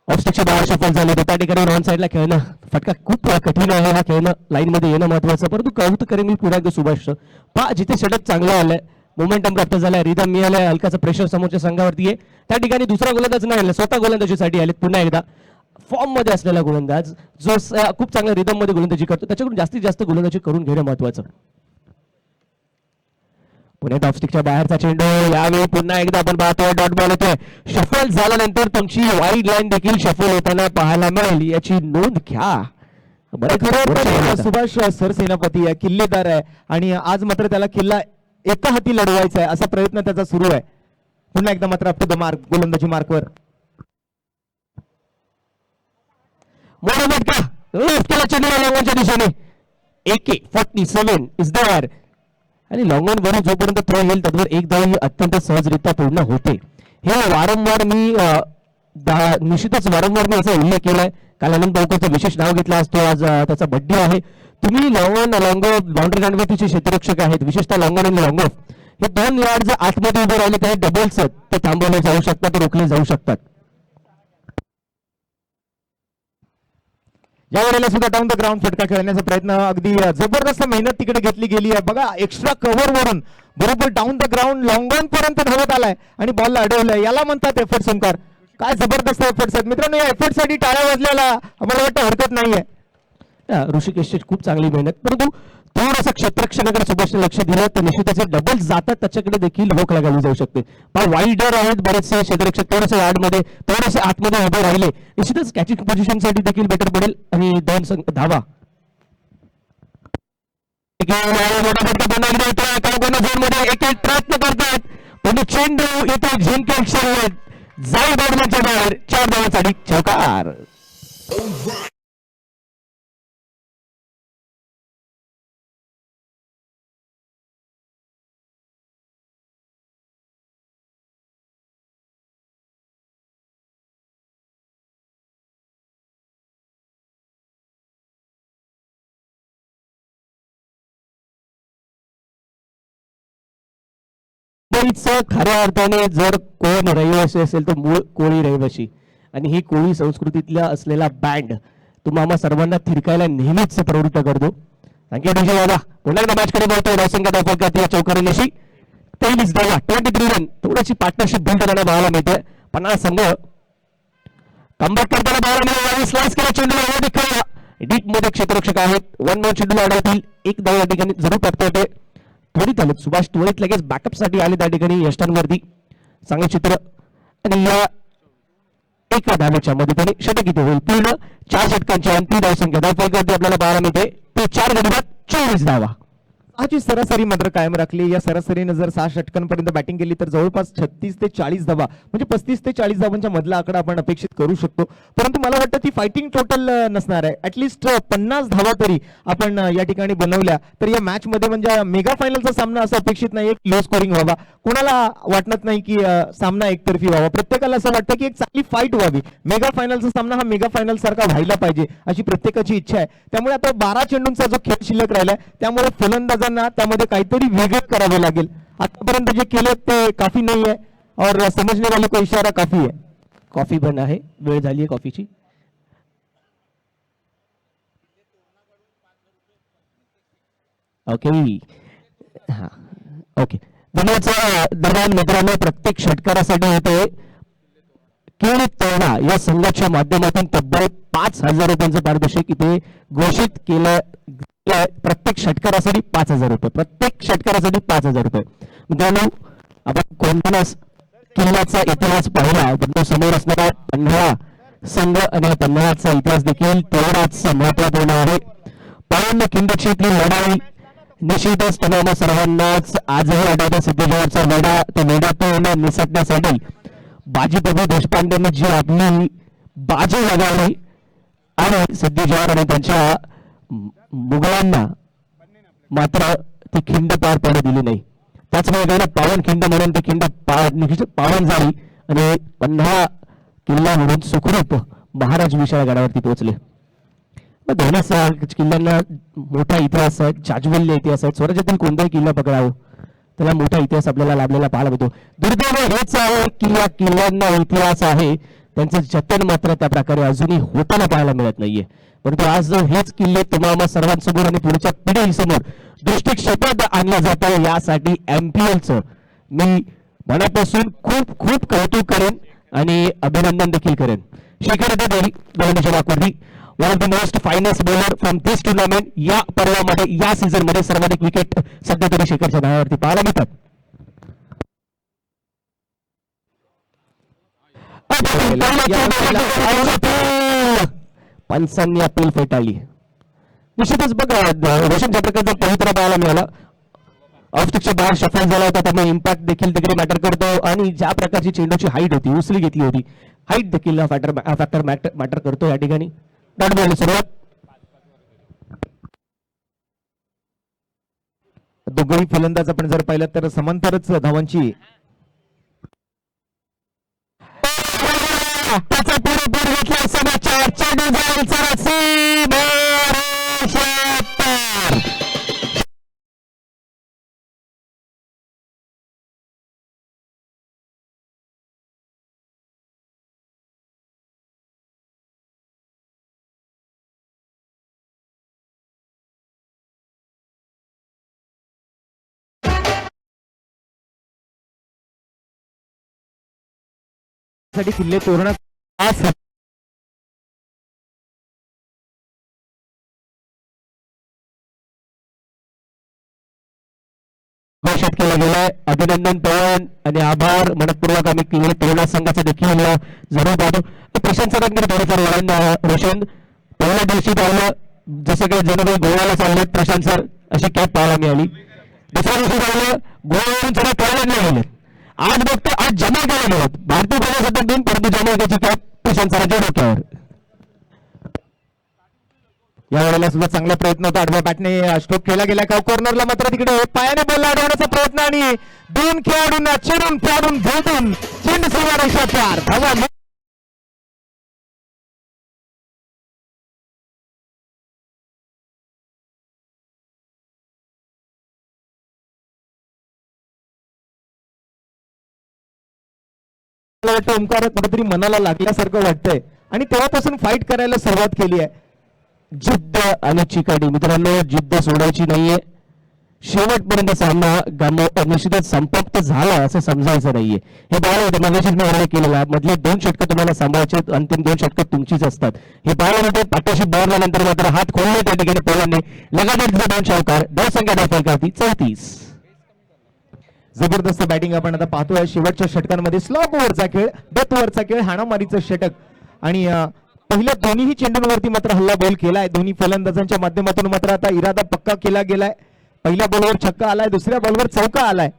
ऑफस्टिकच्या बाहेर सफल झाले त्या ठिकाणी रॉन साईडला खेळणं फटका खूप कठीण आहे. हा खेळणं लाईन मध्ये येणं महत्वाचं. परंतु कौतुक करेन मी पुन्हा एकदा सुभाष. पहा जिथे षटक चांगलं आलंय, मोमेंटम प्राप्त झालाय, रिदम मिळालाय, हलकाचं प्रेशर समोरच्या संघावरती आहे. त्या ठिकाणी दुसरा गोलंदाज नाही आला, स्वतः गोलंदाजीसाठी आले. पुन्हा एकदा फॉर्म मध्ये असलेला गोलंदाज जो खूप चांगल्या रिदम मध्ये गोलंदाजी करतो त्याच्याकडून जास्तीत जास्त गोलंदाजी करून घेणं महत्वाचं. पुण्यात ऑफस्टिकच्या बाहेरचा चेंडू. यावेळी पुन्हा एकदा आपण पाहतोय डॉट बॉल येतोय. शफल झाल्यानंतर तुमची वाईड लाईन देखील शफल होताना पाहायला मिळेल, याची नोंद घ्या. बरं सुभाष सरसेनापती आहे, किल्लेदार आहे आणि आज मात्र त्याला किल्ला एका हाती लढवायचा आहे असा प्रयत्न त्याचा सुरू आहे. पुन्हा एकदा मात्र अप टू द मार्क गोलंदाजी मार्कवर. चेंडूच्या दिशेने AK-47 इज देअर. आणि लॉंग ऑन वरून जोपर्यंत थ्रो येईल तोवर एक धाव ही अत्यंत सहजरित्या पूर्ण होते. हे वारंवार मी निश्चितच वारंवार मी असा उल्लेख केलाय काल आनंद बावकरचं विशेष नाव घेतलं असतो, आज त्याचा बड्डे आहे. तुम्ही long on long off boundary लाईनवरतीचे क्षेत्ररक्षक आहेत, विशेषतः लॉंग ऑन आणि लॉंग ऑफ हे 2 यार्ड जर आतमध्ये उभे राहिले तर डबल्स ते थांबवले जाऊ शकतात, रोखले जाऊ शकतात. या वेळेला सुद्धा डाऊन द ग्राउंड फटका खेळण्याचा प्रयत्न, अगदी जबरदस्त मेहनत तिकडे घेतली गेली आहे. बघा एक्स्ट्रा कव्हर वरून बरोबर down the ground long on पर्यंत धावत आलाय आणि बॉलला अडवलंय. याला म्हणतात एफर्ट्स ओंकार. काय जबरदस्त एफर्ट्स आहेत मित्रांनो. या एफर्ट साठी टाळ्या वाजल्याला आम्हाला वाटतं हरकत नाहीये. ऋषिकेशची खूप चांगली मेहनत, परंतु थोडंसं क्षेत्ररक्षणाकडे सुभाषने लक्ष दिलं तर निश्चितच डबल्स जातात त्याच्याकडे देखील रोख लगावली जाऊ शकते. पण वाईडर आहेत बरेचसे क्षेत्ररक्षक, थोडेसे यार्डमध्ये थोडेसे आतमध्ये उभे राहिले निश्चितच कॅचिंग पोझिशन साठी देखील बेटर पडेल आणि 2 धावा. एक प्रयत्न करतात पण चेंडू येथे जिंकेल शर्यत, जाईल बॅटमॅनच्या बाहेर. 4 धावांसाठी चौकार. खऱ्या अर्थाने जर कोण रहिवासी असेल तर मूळ कोळी रहिवासी, आणि ही कोळी संस्कृतीतला असलेला बँड तुम्हाला सर्वांना थिरकायला नेहमीच प्रवृत्त करतो. थँक्यू डीजे बाबा. पुन्हा एकदा मॅच कडे बोलतो. रॉसिंग चौकारीशी 23 धावा 23 रन. थोडीशी पार्टनरशिप बिल्ड करायला पाहायला मिळते. पन्हाळा संघ कमबॅक करताना पाहायला मिळाला. स्लाइस केला चेंडूला डीप मध्ये क्षेत्ररक्षक आहेत. 1-1 चेंडूला अडवतील. 1 धाव या ठिकाणी जरूर प्राप्त होते. त्वरित आले सुभाष, त्वरित लगेच बॅकअप साठी आले त्या ठिकाणी यष्टांवरती. चांगले चित्र आणि या एका धावेच्या मदतीने षटक किती होईल. पूर्ण 4 षटकांची अंतिम धावसंख्या धावफलकावरती आपल्याला पाहायला मिळते ते 4 गडी 24 धावा. आजची सरासरी मात्र कायम राखली. या सरासरीने जर 6 षटकांपर्यंत बॅटिंग केली तर जवळपास 36 ते 40 धावा म्हणजे 35 ते 40 धावांच्या मधला आकडा आपण अपेक्षित करू शकतो. परंतु मला वाटतं ती फायटिंग टोटल नसणार आहे. ऍटलिस्ट 50 धावा तरी आपण या ठिकाणी बनवल्या तर या मॅच मध्ये म्हणजे मेगा फायनलचा सामना असं अपेक्षित नाही एक लो स्कोरिंग व्हावा. कोणाला वाटत नाही की सामना एकतर्फी व्हावा. प्रत्येकाला असं वाटतं की एक चांगली फाईट व्हावी. मेगा फायनलचा सामना हा मेगा फायनल सारखा व्हायला पाहिजे अशी प्रत्येकाची इच्छा आहे. त्यामुळे आता 12 चेंडूंचा जो खेळ शिल्लक राहिलाय त्यामुळे फलंदाजांना त्यामध्ये काहीतरी वेगळं करावे लागेल. आतापर्यंत जे केलं ते काफी नाही आहे और समजने वाले को इशारा काफी आहे. कॉफी पण आहे, वेळ झाली आहे कॉफीची. ओके हा ओके. दरम्यान मित्रांनो प्रत्येक षटकारासाठी होते केळी तळणा या संघाच्या माध्यमातून तब्बल 5,000 रुपयांचं पारितोषिक इथे घोषित केलं. प्रत्येक षटकारासाठी 5,000 रुपये, प्रत्येक षटकारासाठी 5,000 रुपये. मित्रांनो आपण कोणत्या किल्ल्याचा इतिहास पाहिला पण तो समोर असणारा पन्हाळा संघ आणि पन्हाळ्याचा इतिहास देखील तेवढाच महत्वपूर्ण आहे. 52 खिंडक्षेत्री लढाई निश्चितच तुम्हाला सर्वांनाच आजही आठवता. सिद्धेश्वरचा वेढा त्या वेढ्यातून निसटण्यासाठी बाजीप्रभू देशपांडेंनी जी आपली बाजी लगावली आणि सिद्धेश्वर आणि त्यांच्या मुघलांना मात्र ती खिंड पार पडू दिली नाही. त्याचमुळे पावन खिंड म्हणून ती खिंड पावन झाली आणि पन्हाळा किल्ला म्हणून सुखरूप महाराज विशाळ गडावरती पोहोचले. दोन्ही किल्ल्यांना मोठा इतिहास आहे, जाज्वल्य इतिहास आहे. स्वराज्यातील कोणताही किल्ला पकडावं त्याला मोठा इतिहास आपल्याला लाभलेला पाहायला मिळतो. दुर्दैव हेच आहे की या किल्ल्यांना इतिहास आहे त्यांचं जतन मात्र त्या प्रकारे अजूनही होताना पाहायला मिळत नाहीये. परंतु आज हेच किल्ले तुम्हाला सर्वांसमोर आणि पुढच्या पिढीसमोर दृष्टिक्षेत्रात आणल्या जातात. यासाठी MPLचं मी मनापासून खूप खूप कौतुक करेन आणि अभिनंदन देखील करेन. शेखर नागपूरची one of the most finest bowler from this tournament. या पर्वामध्ये या सीझन मध्ये सर्वाधिक विकेट सध्या तरी शेखरच्या नावावरती पाहायला मिळतात. पंचांनी अपील फेटाळली. निश्चितच बघा रोशन प्रकारचा पवित्रा पाहायला मिळाला. ऑफस्टिकच्या बाहेर शफल झाला होता त्यामुळे इम्पॅक्ट देखील तिकडे मॅटर करतो आणि ज्या प्रकारची चेंडूची हाईट होती उसली घेतली होती हाईट देखील फॅक्टर मॅटर करतो या ठिकाणी. सुरुवात दोघंही फलंदाज आपण जर पाहिलं तर समांतरच धावांची घेतला त्याचा पुरेपूर घेतला समाचार चेंडू जाईल सरसी साठी किल्ले तोरणा घोषित केला गेलाय. अभिनंदन पवन आणि आभार मनपूर्वक आम्ही किल्ले तोरणा संघाचा देखील जरूर पाहतो. प्रशांत सरांकडे थोडंफार वळण रोशन पहिल्या दिवशी पाहिलं जसं काही जणू गोव्याला चालले प्रशांत सर अशी कॅप पाहायला मिळाली. दुसऱ्या दिवशी पाहिलं गोव्यावरून सगळं पळायला नाही गेले. आज बघतो आज जमा केला गेलात भारतीय प्रजासत्ताक दिन परंतु जमावण्याची कॅप प्रशांत सरांच्या डोक्यावर. या वेळेला सुद्धा चांगला प्रयत्न होता. आडव्या बॅटने स्ट्रोक केला गेला का कॉर्नरला मात्र तिकडे पायाने बॉल अडवण्याचा प्रयत्न आणि दोन खेळाडूंना चिरून पाडून भेटून चेंडू सीमारेषा पार धावा मला वाटतं ओंकार कुठेतरी मनाला लागल्यासारखं वाटतंय आणि तेव्हापासून फाईट करायला सुरुवात केली आहे. जिद्द आणि चिकाटी मित्रांनो जिद्द सोडायची नाहीये. शेवटपर्यंत सामना निश्चितच संपप्त झाला असं समजायचं नाहीये. हे बाळ होते मगाशीच मी उल्लेख केलेला मधले 2 षटकं तुम्हाला सांभाळायचे अंतिम 2 षटकं तुमचीच असतात. हे बाळ होते पाठीशी बॉलनंतर मात्र हात खोलले त्या ठिकाणी पोलांनी लगातार 2 चौकार धावसंख्या दाखल करती 34. जबरदस्त बॅटिंग आपण आता पाहतोय. शेवटच्या षटकांमध्ये स्लॉप ओव्हरचा खेळ डेथ ओव्हरचा खेळ हाणामारीचं षटक आणि पहिल्या दोन्ही चेंडूंवरती मात्र हल्ला बॉल केलाय. दोन्ही फलंदाजांच्या माध्यमातून मात्र आता इरादा पक्का केला गेलाय. पहिल्या बॉलवर छक्का आलाय दुसऱ्या बॉलवर चौका आलाय.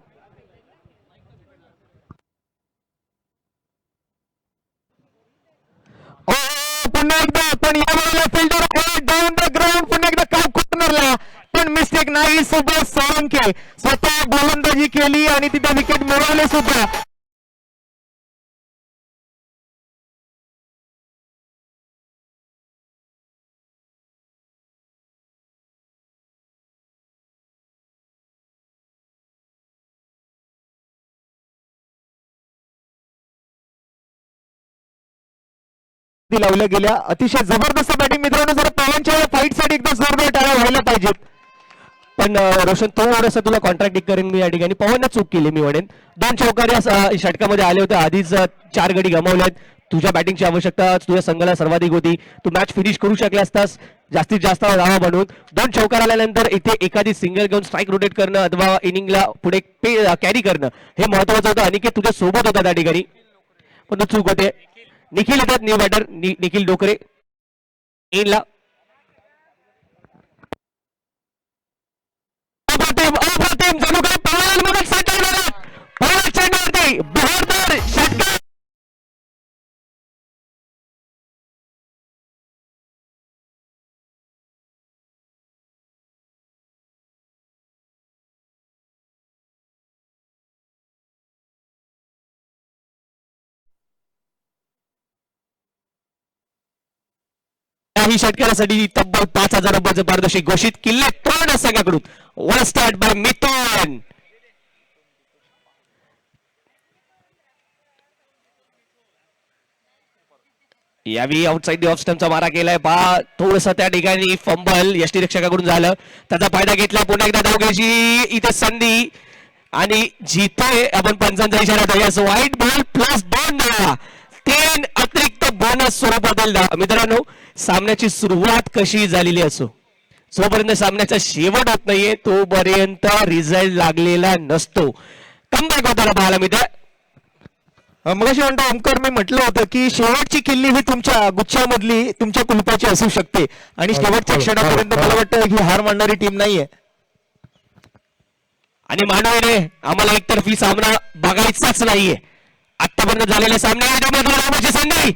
पुन्हा एकदा पण या वेळेला फिल्डर डाऊन द ग्राउंड पुन्हा एकदा काम कॉर्नरला पण मिस्टेक नाही. सुभाष सोळंके स्वतः गोलंदाजी केली आणि तिथे विकेट मिळवले सुद्धा. लावल्या गेल्या अतिशय जबरदस्त बॅटिंग मित्रांनो. जरा पवनच्या फाईट साठी एकदा जोरदार टाळ्या व्हायला पाहिजेत. पण रोशन थोडंसं तुला कॉन्ट्रॅक्ट करेन मी या ठिकाणी. पवनने चूक केली मी म्हणेन. 2 चौकार या षटकामध्ये आले होते. आधीच 4 गडी गमावलेत. तुझ्या बॅटिंगची आवश्यकता तुझ्या संघाला सर्वाधिक होती. तू मॅच फिनिश करू शकला असतास जास्तीत जास्त धावा म्हणून. 2 चौकार आल्यानंतर इथे एखादी सिंगल घेऊन स्ट्राईक रोटेट करणं अथवा इनिंगला पुढे कॅरी करणं हे महत्वाचं होतं. अनिकेत तुझ्या सोबत होता त्या ठिकाणी पण चूक होते. निखिल येतात न्यू बॅटर निखिल डोकरे इनला. अप्रतिम जणू काही पवारांमध्ये सेटल झाला. पवार चेंडूवरती बहादर षटकार. काही षटकारासाठी तब्बल 5,000 रुपयाचं पारितोषिक घोषित किल्ले तोरणा संघाकडून. वन स्टार्ट बाय मिथुन. यावेळी आउटसाइड दी ऑफ स्टंपचा मारा केलाय पा थोडस त्या ठिकाणी फंबल यष्टीरक्षकाकडून झालं. त्याचा फायदा घेतला पुन्हा एकदा धावघ्याची इथे संधी आणि जिथे आपण पंचांचा इशारा द्यायचा व्हाईट बॉल प्लस 2 धावा 3 अतिरिक्त बोनस स्वरूपातील मित्रांनो. सामन्याची सुरुवात कशी झालेली असो जोपर्यंत सामन्याचा शेवट होत नाहीये तोपर्यंत रिझल्ट लागलेला नसतो. कमबॅक होताना पाहायला मिळतं. मगाशी म्हणतो ओमकार मी म्हटलं होतं की शेवटची किल्ली ही तुमच्या गुच्छामधली तुमच्या कुलपाची असू शकते आणि शेवटच्या क्षणापर्यंत मला वाटतं ही हार मानणारी टीम नाहीये. आणि मानवाने आम्हाला एकतर्फी सामना बघायचाच नाहीये. आतापर्यंत झालेल्या सामन्यामध्ये संधी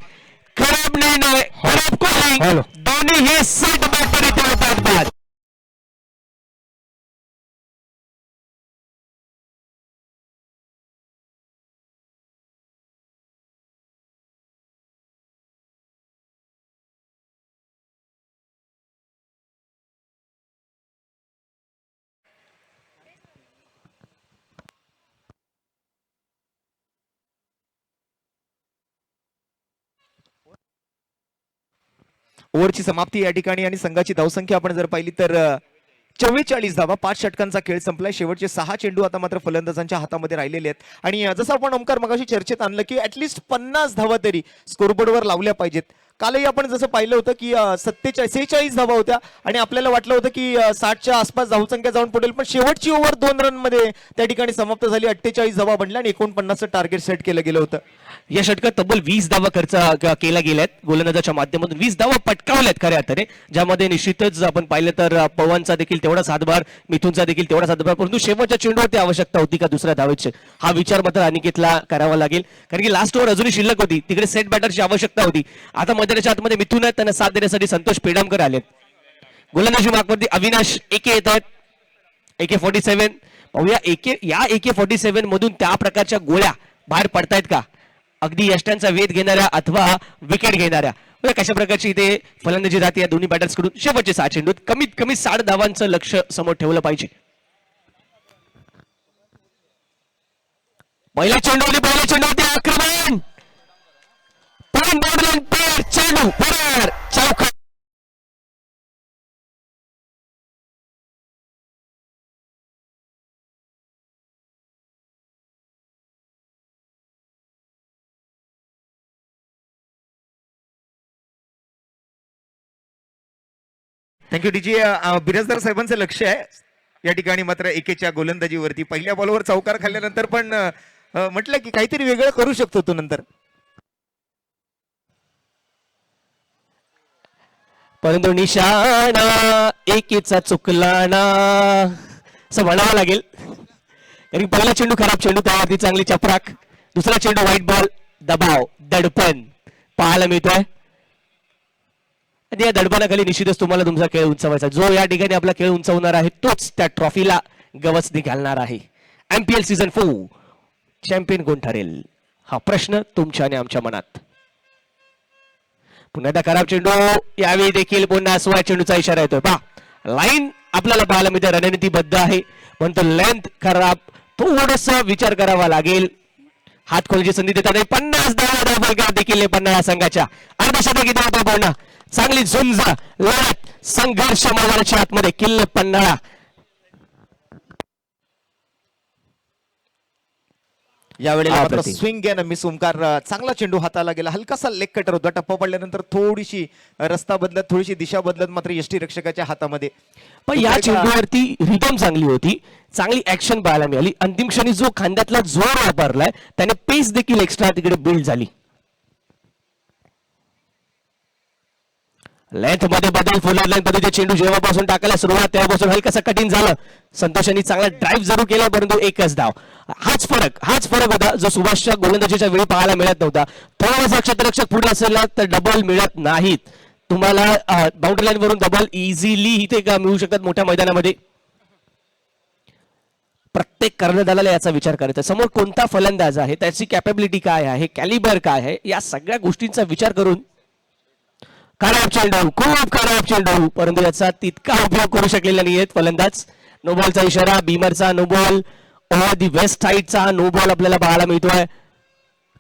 खराब नाही खराब कॉलिंग दोन्ही हे सेट बॅटर इथे होतात. ओव्हरची समाप्ती या ठिकाणी आणि संघाची धावसंख्या आपण जर पाहिली तर 44 धावा, 5 षटकांचा खेळ संपलाय. शेवटचे 6 चेंडू आता मात्र फलंदाजांच्या हातामध्ये राहिलेले आहेत. आणि जसं आपण ओमकार मगाशी चर्चेत आणलं की ऍटलिस्ट 50 धावा तरी स्कोरबोर्डवर लावल्या पाहिजेत. कालही आपण जसं पाहिलं होतं की 46 धावा होत्या आणि आपल्याला वाटलं होतं की 60च्या आसपास धावसंख्या जाऊन पडेल, पण शेवटची ओव्हर 2 रनमध्ये त्या ठिकाणी समाप्त झाली. 48 धावा बनल्या आणि 49चं टार्गेट सेट केलं गेलं होतं. या षटकात तब्बल 20 धावा खर्च केला गेल्यात गोलंदाजाच्या माध्यमातून. 20 धावा पटकावल्यात खऱ्या अर्थाने, ज्यामध्ये निश्चितच आपण पाहिलं तर पवनचा देखील तेवढाच हातभार, मिथुनचा देखील तेवढाच हातभार. परंतु शेवटच्या चेंडूवरती आवश्यकता होती का दुसऱ्या धावेची, हा विचार मात्र अनिकेतला करावा लागेल. कारण की लास्ट ओव्हर अजूनही शिल्लक होती, तिकडे सेट बॅटरची आवश्यकता होती. आता मैदानाच्या आतमध्ये मिथुन आहेत, त्यांना साथ देण्यासाठी संतोष पेडामकर आलेत. गोलंदाजी मार्कवरती अविनाश एके येत आहेत, AK-47. पाहूया या AK-47 मधून त्या प्रकारच्या गोळ्या बाहेर पडतायत का, अगदी यष्ट्यांचा वेध घेणाऱ्या अथवा विकेट घेणाऱ्या. कशा प्रकारची इथे फलंदाजी राहते या दोन्ही बॅटर्स कडून. शेवटचे 6 चेंडूत कमीत कमी 60 धावांचं लक्ष समोर ठेवलं पाहिजे. पहिल्या चेंडूवरती आक्रमण, चेंडू बरोबर चौकार. थँक्यू डीजी. बिराजदार साहेबांचं लक्ष आहे या ठिकाणी मात्र एकेच्या गोलंदाजीवरती. पहिल्या बॉलवर चौकार खाल्ल्यानंतर पण म्हटलं की काहीतरी वेगळं करू शकतो तो नंतर. परंतु निशाणा एकेचा चुकला ना असं म्हणावं लागेल. कारण पहिला चेंडू खराब चेंडू, त्यावरती चांगली चपराक. दुसरा चेंडू व्हाईट बॉल, दबाव, दडपण पाहायला मिळतोय. आणि या दडपणाखाली निश्चितच तुम्हाला तुमचा खेळ उंचवायचा. जो या ठिकाणी आपला खेळ उंचवणार आहे तोच त्या ट्रॉफीला गवसणी घालणार आहे. MPL सीझन 4 चॅम्पियन कोण ठरेल, हा प्रश्न तुमच्या आणि आमच्या मनात. पुन्हा एकदा खराब चेंडू, यावेळी देखील पुन्हा 16 चेंडूचा इशारा येतोय. पहा लाईन आपल्याला पाहायला मिळते, रणनीतीबद्ध आहे, पण तो लेंथ खराब, थोडासा विचार करावा लागेल. हात खोलीची संधी देतात. 50 धावा देखील पन्हाळा संघाच्या अर्धशतकी धावा पाहणं. चांगली झुंज लढत संघर्ष मैदानाच्या आतमध्ये किल्ल पन्हाळा. यावेळेला मात्र स्विंग घ्या मिस ओमकार. चांगला चेंडू हाताला गेला, हलकासा लेग कटर होता. टप्पा पडल्यानंतर थोडीशी रस्ता बदलत, थोडीशी दिशा बदलत मात्र यष्टी रक्षकाच्या हातामध्ये. पण या चेंडूवरती रिदम चांगली होती, चांगली ऍक्शन पाहायला मिळाली. अंतिम क्षणी जो खांद्यातला जोर वापरलाय त्याने पेस देखील एक्स्ट्रा तिकडे बिल्ड झाली. लेंथ मध्ये बदल, फुल लाईन पद्धतीचे चेंडू जेव्हापासून टाकायला सुरुवात तेव्हापासून हलकासा कठीण झालं. संतोषांनी चांगला ड्राईव्ह जरूर केला, परंतु एकच धाव. हाच फरक होता जो सुभाषच्या गोलंदाजीच्या वेळी पाहायला मिळत नव्हता. थोडासा क्षेत्ररक्षक पुढे असेल तर डबल मिळत नाहीत तुम्हाला. बाउंड्री लाईन वरून डबल इझिली इथे का मिळू शकतात मोठ्या मैदानामध्ये. प्रत्येक कर्णधाराला याचा विचार करायचा, समोर कोणता फलंदाज आहे, त्याची कॅपेबिलिटी काय आहे, कॅलिबर काय आहे, या सगळ्या गोष्टींचा विचार करून. खराब चेंडू, खूप खराब चेंडू, परंतु याचा तितका उपयोग करू शकलेला नाहीयेत फलंदाज. नो बॉलचा इशारा, बीमरचा नो बॉल, दी वेस्ट साइडचा नो बॉल आपल्याला पाहायला मिळतोय,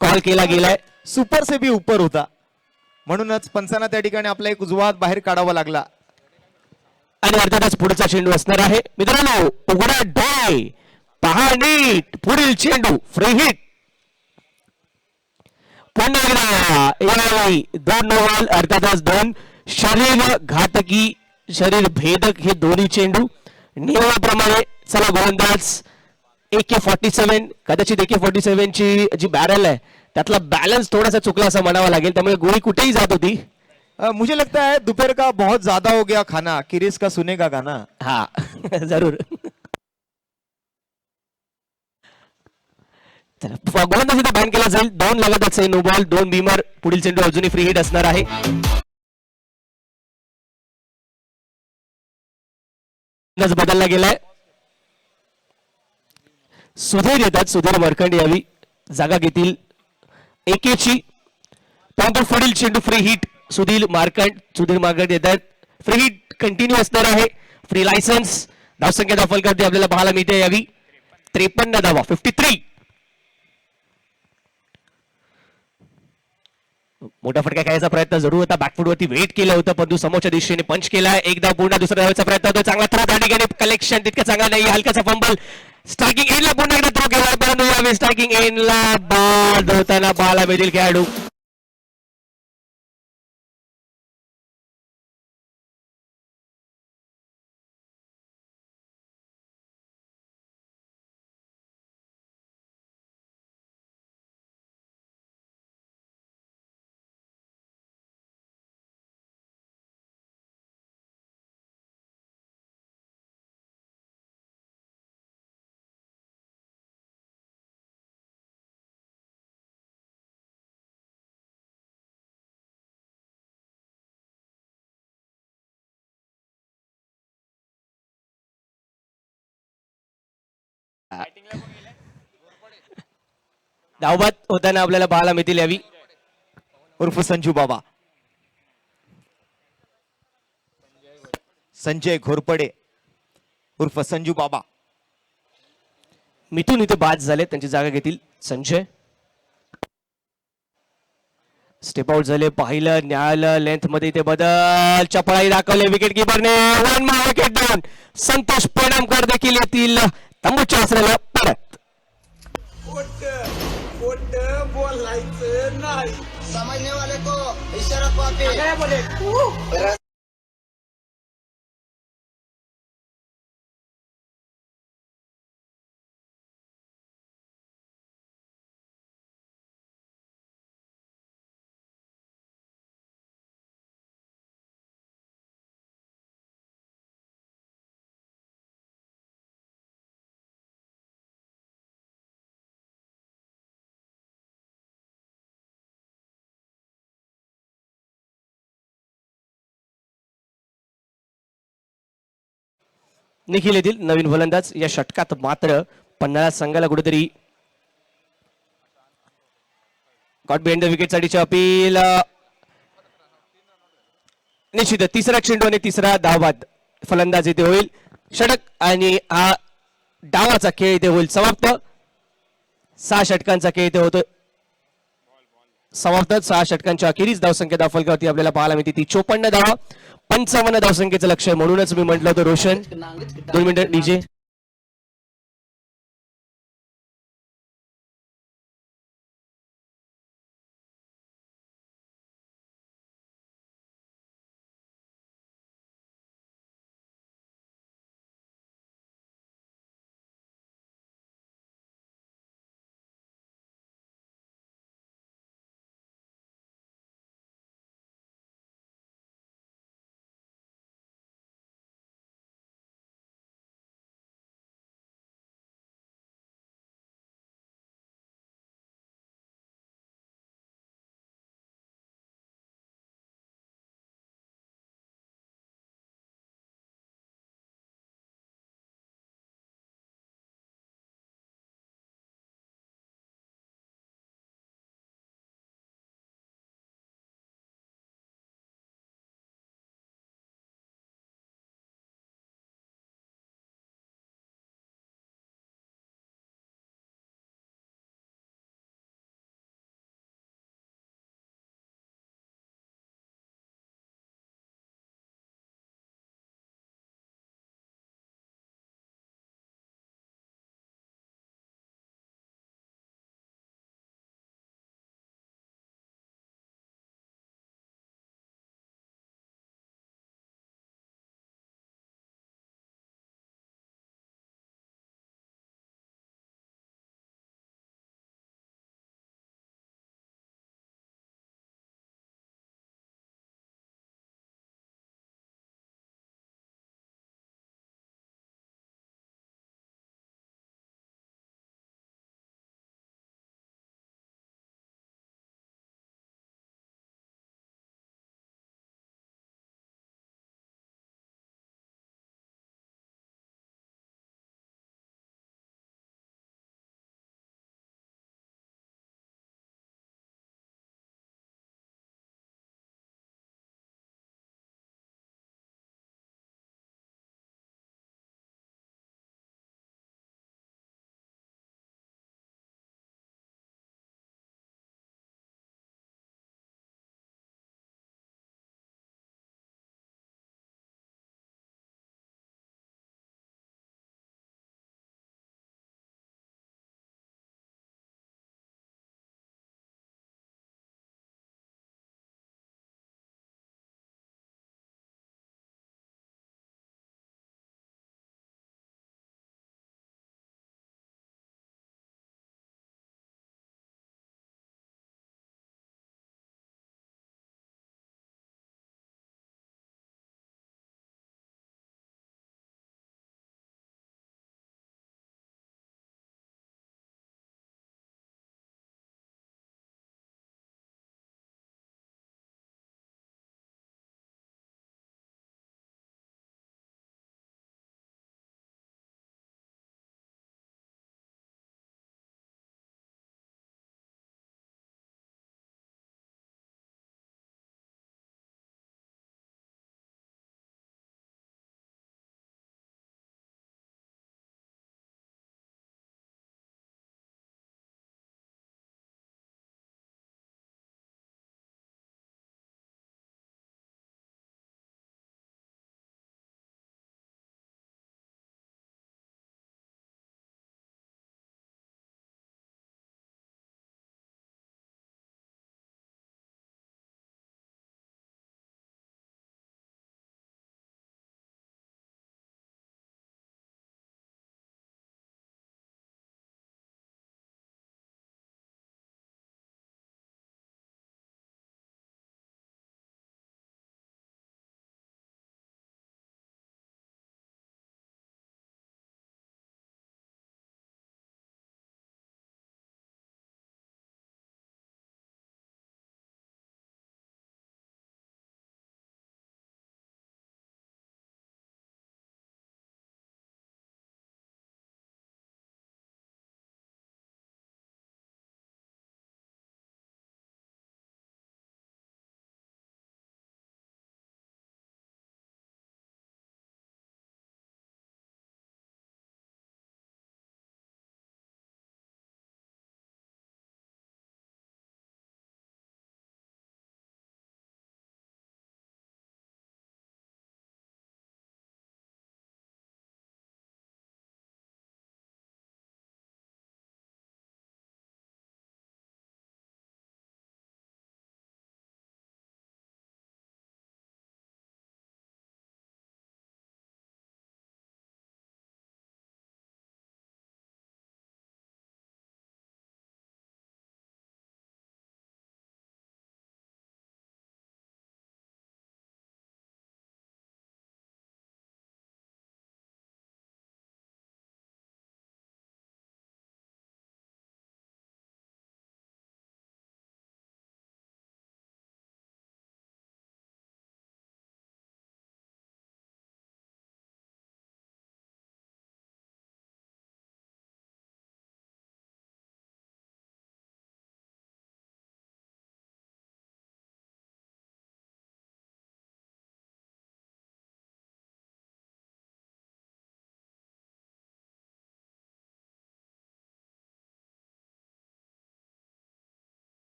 कॉल केला गेलाय. सुपर से भी ऊपर होता, म्हणूनच पंचांना त्या ठिकाणी आपला एक उजवा हात बाहेर काढावा लागला. आणि अर्थातच पुढचा चेंडू असणार आहे. मित्रांनो उघडा डोळे, पहा नीट, पुढील चेंडू फ्री हिट. पुन्हा एकदा यावेळी 2 नो बॉल, अर्थातच 2 शरीर घातकी, शरीर भेदक हे दोन्ही चेंडू. नियमाप्रमाणे चला गोलंदाज AK-47, कदाचित AK-47 ची जी बॅरल आहे त्यातला बॅलन्स थोडासा चुकला असं म्हणावं लागेल, त्यामुळे गोळी कुठेही जात होती. मुझे लगता है दोपहर का बहुत ज्यादा हो गया खाना, किरीस का सुनेगा गाना. हा जरूर. गोलंदाजी बॅन केला जाईल. 2 लगतच नो बॉल, 2 बीमर. पुढील चेंडू अजूनही फ्री हिट असणार आहे. बदलला गेलाय. सुधीर येतात, सुधीर मरखंड यावी जागा घेतील एकेची. परंतु पुढील चेंडू फ्री हिट, सुधीर मार्कंड येतात. फ्री हिट कंटिन्यू असणार आहे. Free licence. धावसंख्या दाखल करते आपल्याला पाहायला मिळते यावी 53 धावा, 53. मोठा फटका खेळायचा प्रयत्न जरूर होता, बॅकफुटवरती वेट केलं होतं परंतु समोरच्या दिशेने पंच केलाय. एकदा पुन्हा दुसऱ्या धावाचा प्रयत्न होतो, चांगला थ्रो त्या ठिकाणी कलेक्शन तितकं चांगला नाही, हलकाचा फंबल. स्ट्रायकिंग एंडला पुन्हा एकदा थ्रो केला परंतु यावेळी स्ट्रायकिंग एंडला बाद होताना पाहायला मिळतील खेळाडू. धावबाद होताना आपल्याला पाहायला मिळतील यावी उर्फ संजू बाबा. संजय घोरपडे उर्फ संजू बाबा. मिथून इथे बाद झाले, त्यांची जागा घेतील संजय. स्टेप आउट झाले, पाहिलं न्यायालय लेंथ मध्ये इथे बदल, चपळाई दाखवले विकेट किपरने. वन मा विकेट डाऊन. संतोष पेडमकर देखील येतील तंबूच्या आसऱ्याला परत. समझने वाले को इशारा काफी. निखिल येथील नवीन फलंदाज. या षटकात मात्र पन्हाळा संघाला कुठेतरी गॉट बिहाइंड द विकेट साठीची अपील. निश्चित तिसरा चेंडू आणि तिसरा धावबाद फलंदाज इथे होईल. षटक आणि हा डावाचा खेळ इथे होईल समाप्त. 6 षटकांचा खेळ इथे होतो समाप्त. 6 षटकांच्या अखेरीस धावसंख्या धावफलकावरती आपल्याला पाहायला मिळते ती 54 धावा. 55 धावसंख्येचं लक्ष्य म्हणूनच मी म्हटलं होतं रोशन. 2 मिनिटं डीजे.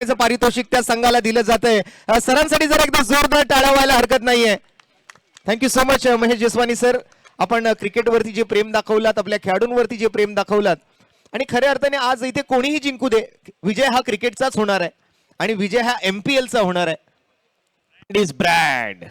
पारितोषिक त्या संघाला दिलं जातंय. सरांसाठी जर एकदा जोरदार टाळ्या व्हायला हरकत नाहीये. Thank you so much Mahesh Jaswani sir. आपण क्रिकेटवरती जे प्रेम दाखवलात, आपल्या खेळाडूंवरती जे प्रेम दाखवलात, आणि खऱ्या अर्थाने आज इथे कोणीही जिंकू दे, विजय हा क्रिकेटचाच होणार आहे आणि विजय हा MPL चा होणार आहे. It is brand.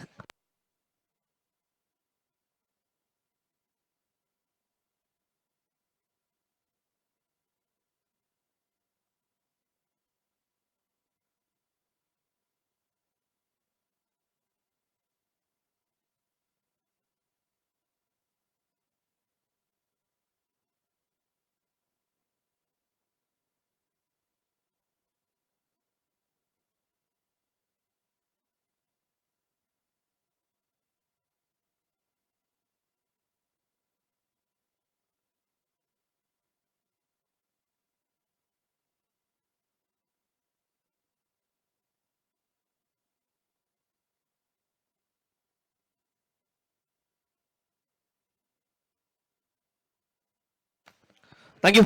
थँक्यू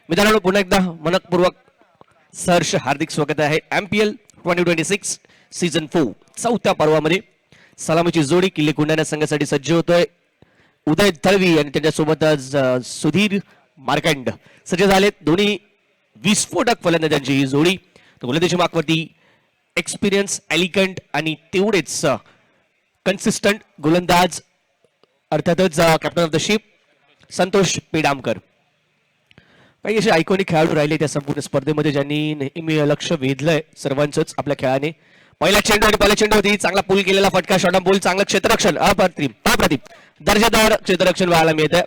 मित्रांनो. पुन्हा एकदा मनपूर्वक सहर्ष हार्दिक स्वागत आहे MPL 2026 सीझन 4 चौथ्या पर्वामध्ये. सलामीची जोडी किल्ले कुंडाणा संघासाठी सज्ज होतोय. उदय दळवी आणि त्यांच्यासोबत सुधीर मार्कंड सज्ज झालेत. दोन्ही विस्फोटक फलंदाजांची ही जोडी. गोलंदाजी मार्कवरती एक्सपिरियन्स, एलिगंट आणि तेवढेच कन्सिस्टंट गोलंदाज अर्थातच captain of the ship Santosh Pedamkar. काही असे आयकॉनिक खेळाडू राहिले त्या संपूर्ण स्पर्धेमध्ये ज्यांनी नेहमी लक्ष वेधलंय सर्वांचंच आपल्या खेळाने. पहिला चेंडू आणि पहिल्या चेंडूवरती चांगला पूल केलेला फटका, शॉर्ट ऑन बॉल, चांगलं क्षेत्ररक्षण, अप्रतिम दर्जेदार क्षेत्ररक्षण पाहायला मिळत आहे.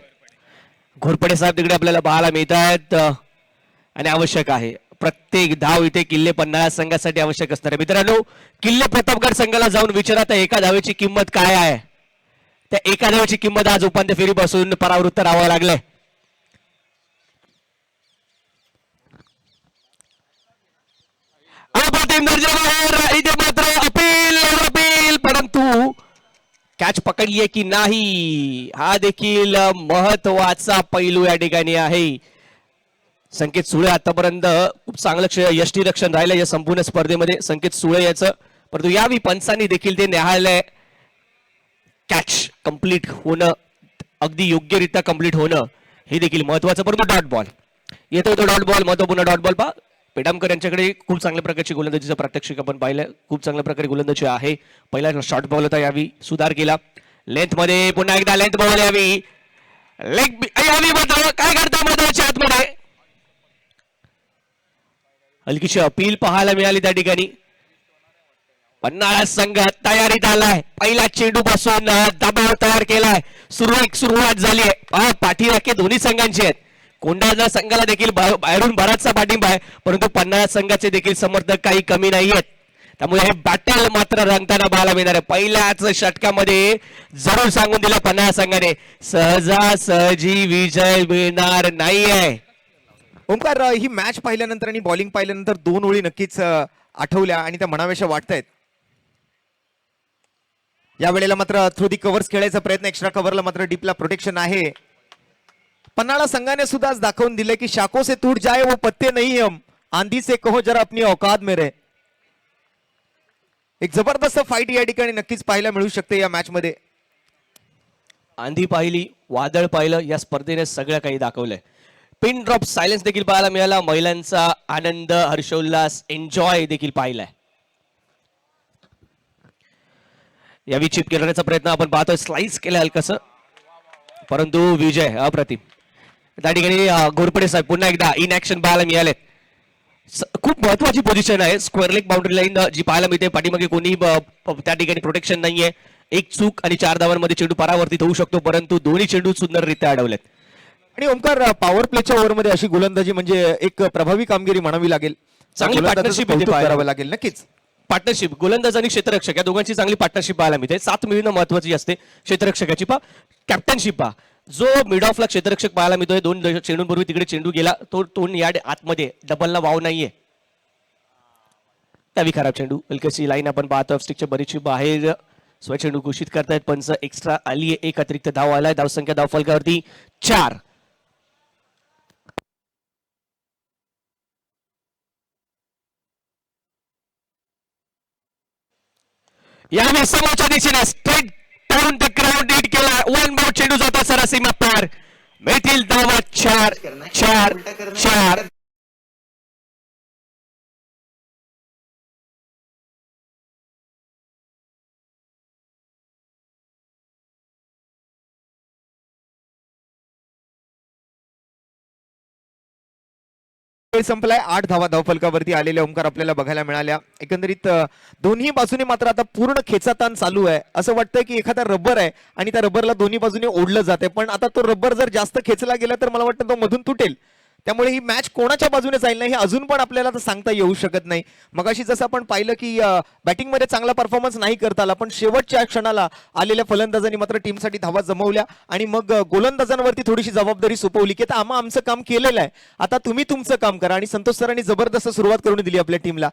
घोरपडे साहेब तिकडे आपल्याला पाहायला मिळत आहेत आणि आवश्यक आहे प्रत्येक धाव इथे किल्ले पन्हाळा संघासाठी आवश्यक असणार आहे. मित्रांनो, किल्ले प्रतापगड संघाला जाऊन विचारत एका धावेची किंमत काय आहे. त्या एका धावेची किंमत आज उपांत्य फेरीपासून परावृत्त राहावं लागलंय. इथे मात्र अपील परंतु कॅच पकडलीये की नाही हा देखील महत्वाचा पैलू या ठिकाणी आहे. संकेत सुळे आतापर्यंत खूप चांगलं यष्टीरक्षण राहिलं या संपूर्ण स्पर्धेमध्ये संकेत सुळे याचं, परंतु यावेळी पंचांनी देखील ते न्याहाळलंय. कॅच कंप्लीट होणं, अगदी योग्यरित्या कंप्लीट होणं हे देखील महत्वाचं. परंतु डॉट बॉल येतो, तो डॉट बॉल महत्वपूर्ण डॉट बॉल. पेडामकर यांच्याकडे खूप चांगल्या प्रकारची गोलंदाजीचं प्रात्यक्षिक आपण पाहिलं. खूप चांगल्या प्रकारे गोलंदाजी आहे. पहिला शॉर्ट बॉल होता, यावी सुधार केला. लेंथ मध्ये पुन्हा एकदा लेंथ बॉल यावी, लेग यावी मात्र काय करता मैदानाच्या आतमध्ये हलकीशी अपील पाहायला मिळाली त्या ठिकाणी. पन्हाळा संघ तयारीत आलाय. पहिल्या चेंडू पासून दबाव तयार केलाय. सुरुवात झाली आहे. पाठीराखे दोन्ही संघांचे आहेत. कोंढाणा संघाला देखील बाहेरून बराचसा पाठिंबा आहे, परंतु पन्हाळा संघाचे देखील समर्थक काही कमी नाही आहेत. त्यामुळे हे बॅटल मात्र रंगताना पाहायला मिळणार आहे. पहिल्याच षटकामध्ये जरूर सांगून दिलं पन्हाळा संघाने सहजासहजी विजय मिळणार नाहीये. ओंकार, ही मॅच पाहिल्यानंतर आणि बॉलिंग पाहिल्यानंतर दोन ओळी नक्कीच आठवल्या आणि त्या म्हणाव्याशा वाटतायत. या वेळेला मात्र थ्रू दी कव्हर्स खेळायचा प्रयत्न, एक्स्ट्रा कव्हरला मात्र डीपला प्रोटेक्शन आहे. पन्हाळा संघाने सुद्धा आज दाखवून दिले की शाखों से टूट जाए वो पत्ते नहीं हम, आंधी से कहो जरा अपनी औकात में रहे. एक जबरदस्त फाईट या ठिकाणी नक्कीच पाहायला मिळू शकते या मॅच मध्ये. आंधी पाहिली, वादळ पाहिलं, या स्पर्धेने सगळं काही दाखवलंय. पिन ड्रॉप सायलेन्स देखील पाहायला मिळाला. महिलांचा आनंद, हर्षोल्लास, एन्जॉय देखील पाहिलाय. यावी चिप करण्याचा प्रयत्न आपण पाहतोय, स्लाइस केलं हलकसं, परंतु विजय अप्रतिम. त्या ठिकाणी घोरपडे साहेब पुन्हा एकदा इन ऍक्शन पाहायला मिळाले. खूप महत्वाची पोझिशन आहे. स्क्वेअर लेग बाउंड्री लाईन जी पाहायला मिळते, पाठीमागे कोणी त्या ठिकाणी प्रोटेक्शन नाहीये. एक चूक आणि 4 धावांमध्ये चेंडू परावर्तित होऊ शकतो, परंतु दोन्ही चेंडू सुंदररित्या अडवलेत. आणि ओंकार, पॉवर प्लेच्या ओव्हरमध्ये अशी गोलंदाजी म्हणजे एक प्रभावी कामगिरी म्हणावी लागेल. चांगली पार्टनरशिप करावं लागेल नक्कीच. पार्टनरशिप गोलंदाज आणि क्षेत्ररक्षक या दोघांची चांगली पार्टनरशिप पाहायला मिळते. 7 मिळणं महत्वाची असते. क्षेत्ररक्षकाची कॅप्टनशिप जो मिड ऑफला क्षेत्ररक्षक पाहायला मिळतोय. 2 चेंडूंपूर्वी तिकडे चेंडू गेला, तो यार्ड आतमध्ये डबलला वाव नाहीये. त्यावी खराब चेंडू, हलकीशी लाईन आपण पाहतो. स्टिकच्या बरीचशी बाहेर चेंडू घोषित करतायत पंच. एक्स्ट्रा आली, एक अतिरिक्त धाव आलाय. धावसंख्या धावफलकावरती 4. यावेळी समोरच्या दिशेने straight down the ground lead केला. वन बाउट चेंडू जाता सरासीमा पार. मिळतील धावा 4-4-4. वेळ संपलाय. 8 धावा धावफलकावरती आलेल्या ओंकार आपल्याला बघायला मिळाल्या. एकंदरीत दोन्ही बाजूने मात्र आता पूर्ण खेचाताण चालू आहे. असं वाटतंय की एखादा रबर आहे आणि त्या रबरला दोन्ही बाजूने ओढलं जाते, पण आता तो रबर जर जास्त खेचला गेला तर मला वाटतं तो मधून तुटेल. त्यामुळे ही मॅच कोणाच्या बाजूने जाईल ना हे अजून पण आपल्याला तर सांगता येऊ शकत नाही. मगाशी जसं आपण पाहिलं की बॅटिंगमध्ये चांगला परफॉर्मन्स नाही करता आला, पण शेवटच्या क्षणाला आलेल्या फलंदाजांनी मात्र टीमसाठी धावा जमवल्या आणि मग गोलंदाजांवरती थोडीशी जबाबदारी सोपवली की आता आम्ही आमचं काम केलेलं आहे, आता तुम्ही तुमचं काम करा. आणि संतोष सरांनी जबरदस्त सुरुवात करून दिली आपल्या टीमला.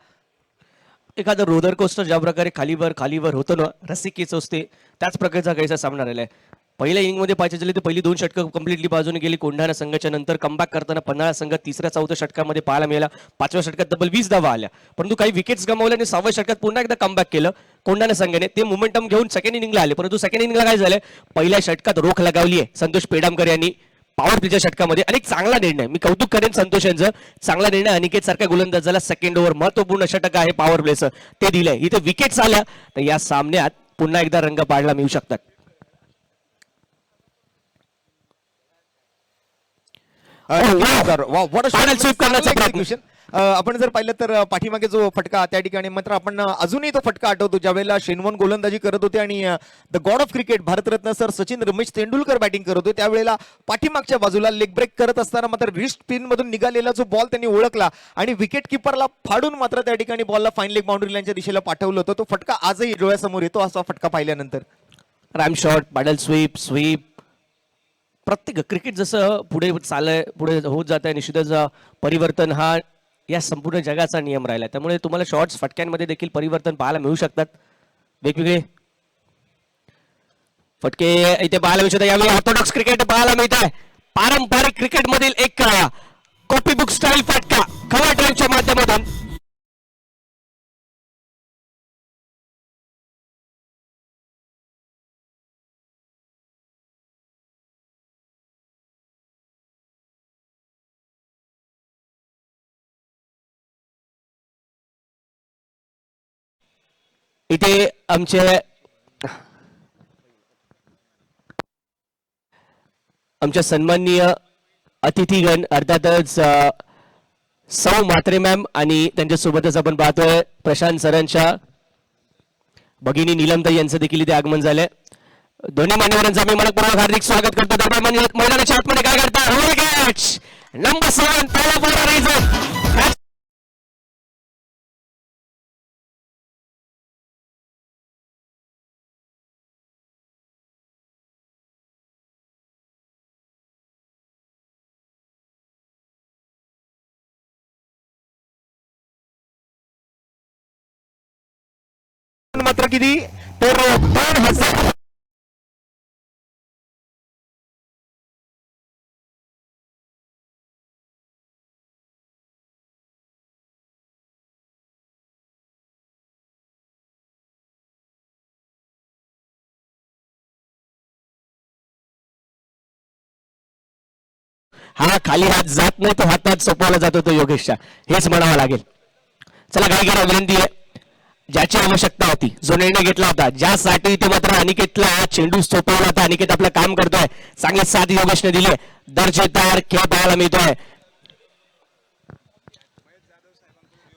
एखादं रोलर कोस्टर ज्या प्रकारे खालीवर होतं ना, रस्सी असते त्याच प्रकारचा काहीसा सामना राहिला आहे. पहिल्या इनिंगमध्ये पाहायचे झाले तर पहिली 2 षटकं कम्प्लिटली बाजूने गेली कोंढाणा संघाच्या. नंतर कमबॅक करताना पन्हाळा संघ 3ऱ्या-4थ्या षटकामध्ये पाहायला मिळाला. 5व्या षटकात तब्बल 20 धावा आल्या, परंतु काही विकेट्स गमावल्या आणि 6व्या षटकात पुन्हा एकदा कमबॅक केलं कोंढाणा संघाने. ते मोमेंटम घेऊन सेकंड इनिंगला आले, परंतु सेकंड इनिंगला काय झालं, पहिल्या षटकात रोख लगावली आहे संतोष पेडामकर यांनी पॉवर प्लेच्या षटकामध्ये. आणि चांगला निर्णय, मी कौतुक करेन संतोष यांचं. चांगला निर्णय, अनिकेत सारख्या गोलंदाजाला सेकंड ओव्हर महत्वपूर्ण षटक आहे पॉवर प्लेचं ते दिलंय. इथे विकेट्स आल्या तर या सामन्यात पुन्हा एकदा रंग पाहायला मिळू शकतात. आपण जर पाहिलं तर पाठीमागे जो फटका त्या ठिकाणी मात्र आपण अजूनही तो फटका आठवतो ज्यावेळेला शेनवण गोलंदाजी करत होते आणि the God of cricket Bharat Ratna sir Sachin Ramesh Tendulkar batting करत होते. त्यावेळेला पाठीमागच्या बाजूला लेग ब्रेक करत असताना मात्र रिस्ट पिन मधून निघालेला जो बॉल त्यांनी ओळखला आणि विकेट किपरला फाडून मात्र त्या ठिकाणी बॉलला फाईन लेग बाउंड्री लाईनच्या दिशेला पाठवलं होतं. तो फटका आजही डोळ्यासमोर येतो असा फटका पाहिल्यानंतर. रॅम शॉट, पॅडल स्वीप प्रत्येक क्रिकेट जसं पुढे होत जात आहे, निश्चितच परिवर्तन हा या संपूर्ण जगाचा नियम राहिला. त्यामुळे तुम्हाला शॉट्स फटक्यांमध्ये देखील परिवर्तन पाहायला मिळू शकतात. वेगवेगळे फटके इथे पाहायला मिळू शकतात. यावेळी ऑर्थोडॉक्स क्रिकेट पाहायला मिळत आहे. पारंपरिक क्रिकेट मधील एक कॉपी बुक स्टाईल फटका खवा ड्राईव्हच्या माध्यमातून. इथे आमच्या सन्माननीय अतिथीगण अर्थातच सौ म्हात्रे मॅम आणि त्यांच्यासोबतच आपण पाहतोय प्रशांत सरांच्या भगिनी नीलमताई यांचं देखील इथे आगमन झालंय. दोन्ही मान्यवरांचं आम्ही मनपूर्वक हार्दिक स्वागत करतो. दरम्यान मैदानाच्या आतमध्ये काय करतात नंबर 7 पहिला बॉलर मात्र किती तर 2000 हा खाली हात जात नाही तो हातात सोपवला जातो तो योगेशच्या, हेच म्हणावं लागेल. चला काय करा विनंती आहे, ज्याची आवश्यकता होती जो निर्णय घेतला होता ज्यासाठी ते मात्र अनिकेतला चेंडू सोपवला होता. अनिकेत आपलं काम करतोय, चांगले साथ योगेशने दिले, दर्जेदार खेळ पाहायला मिळतोय.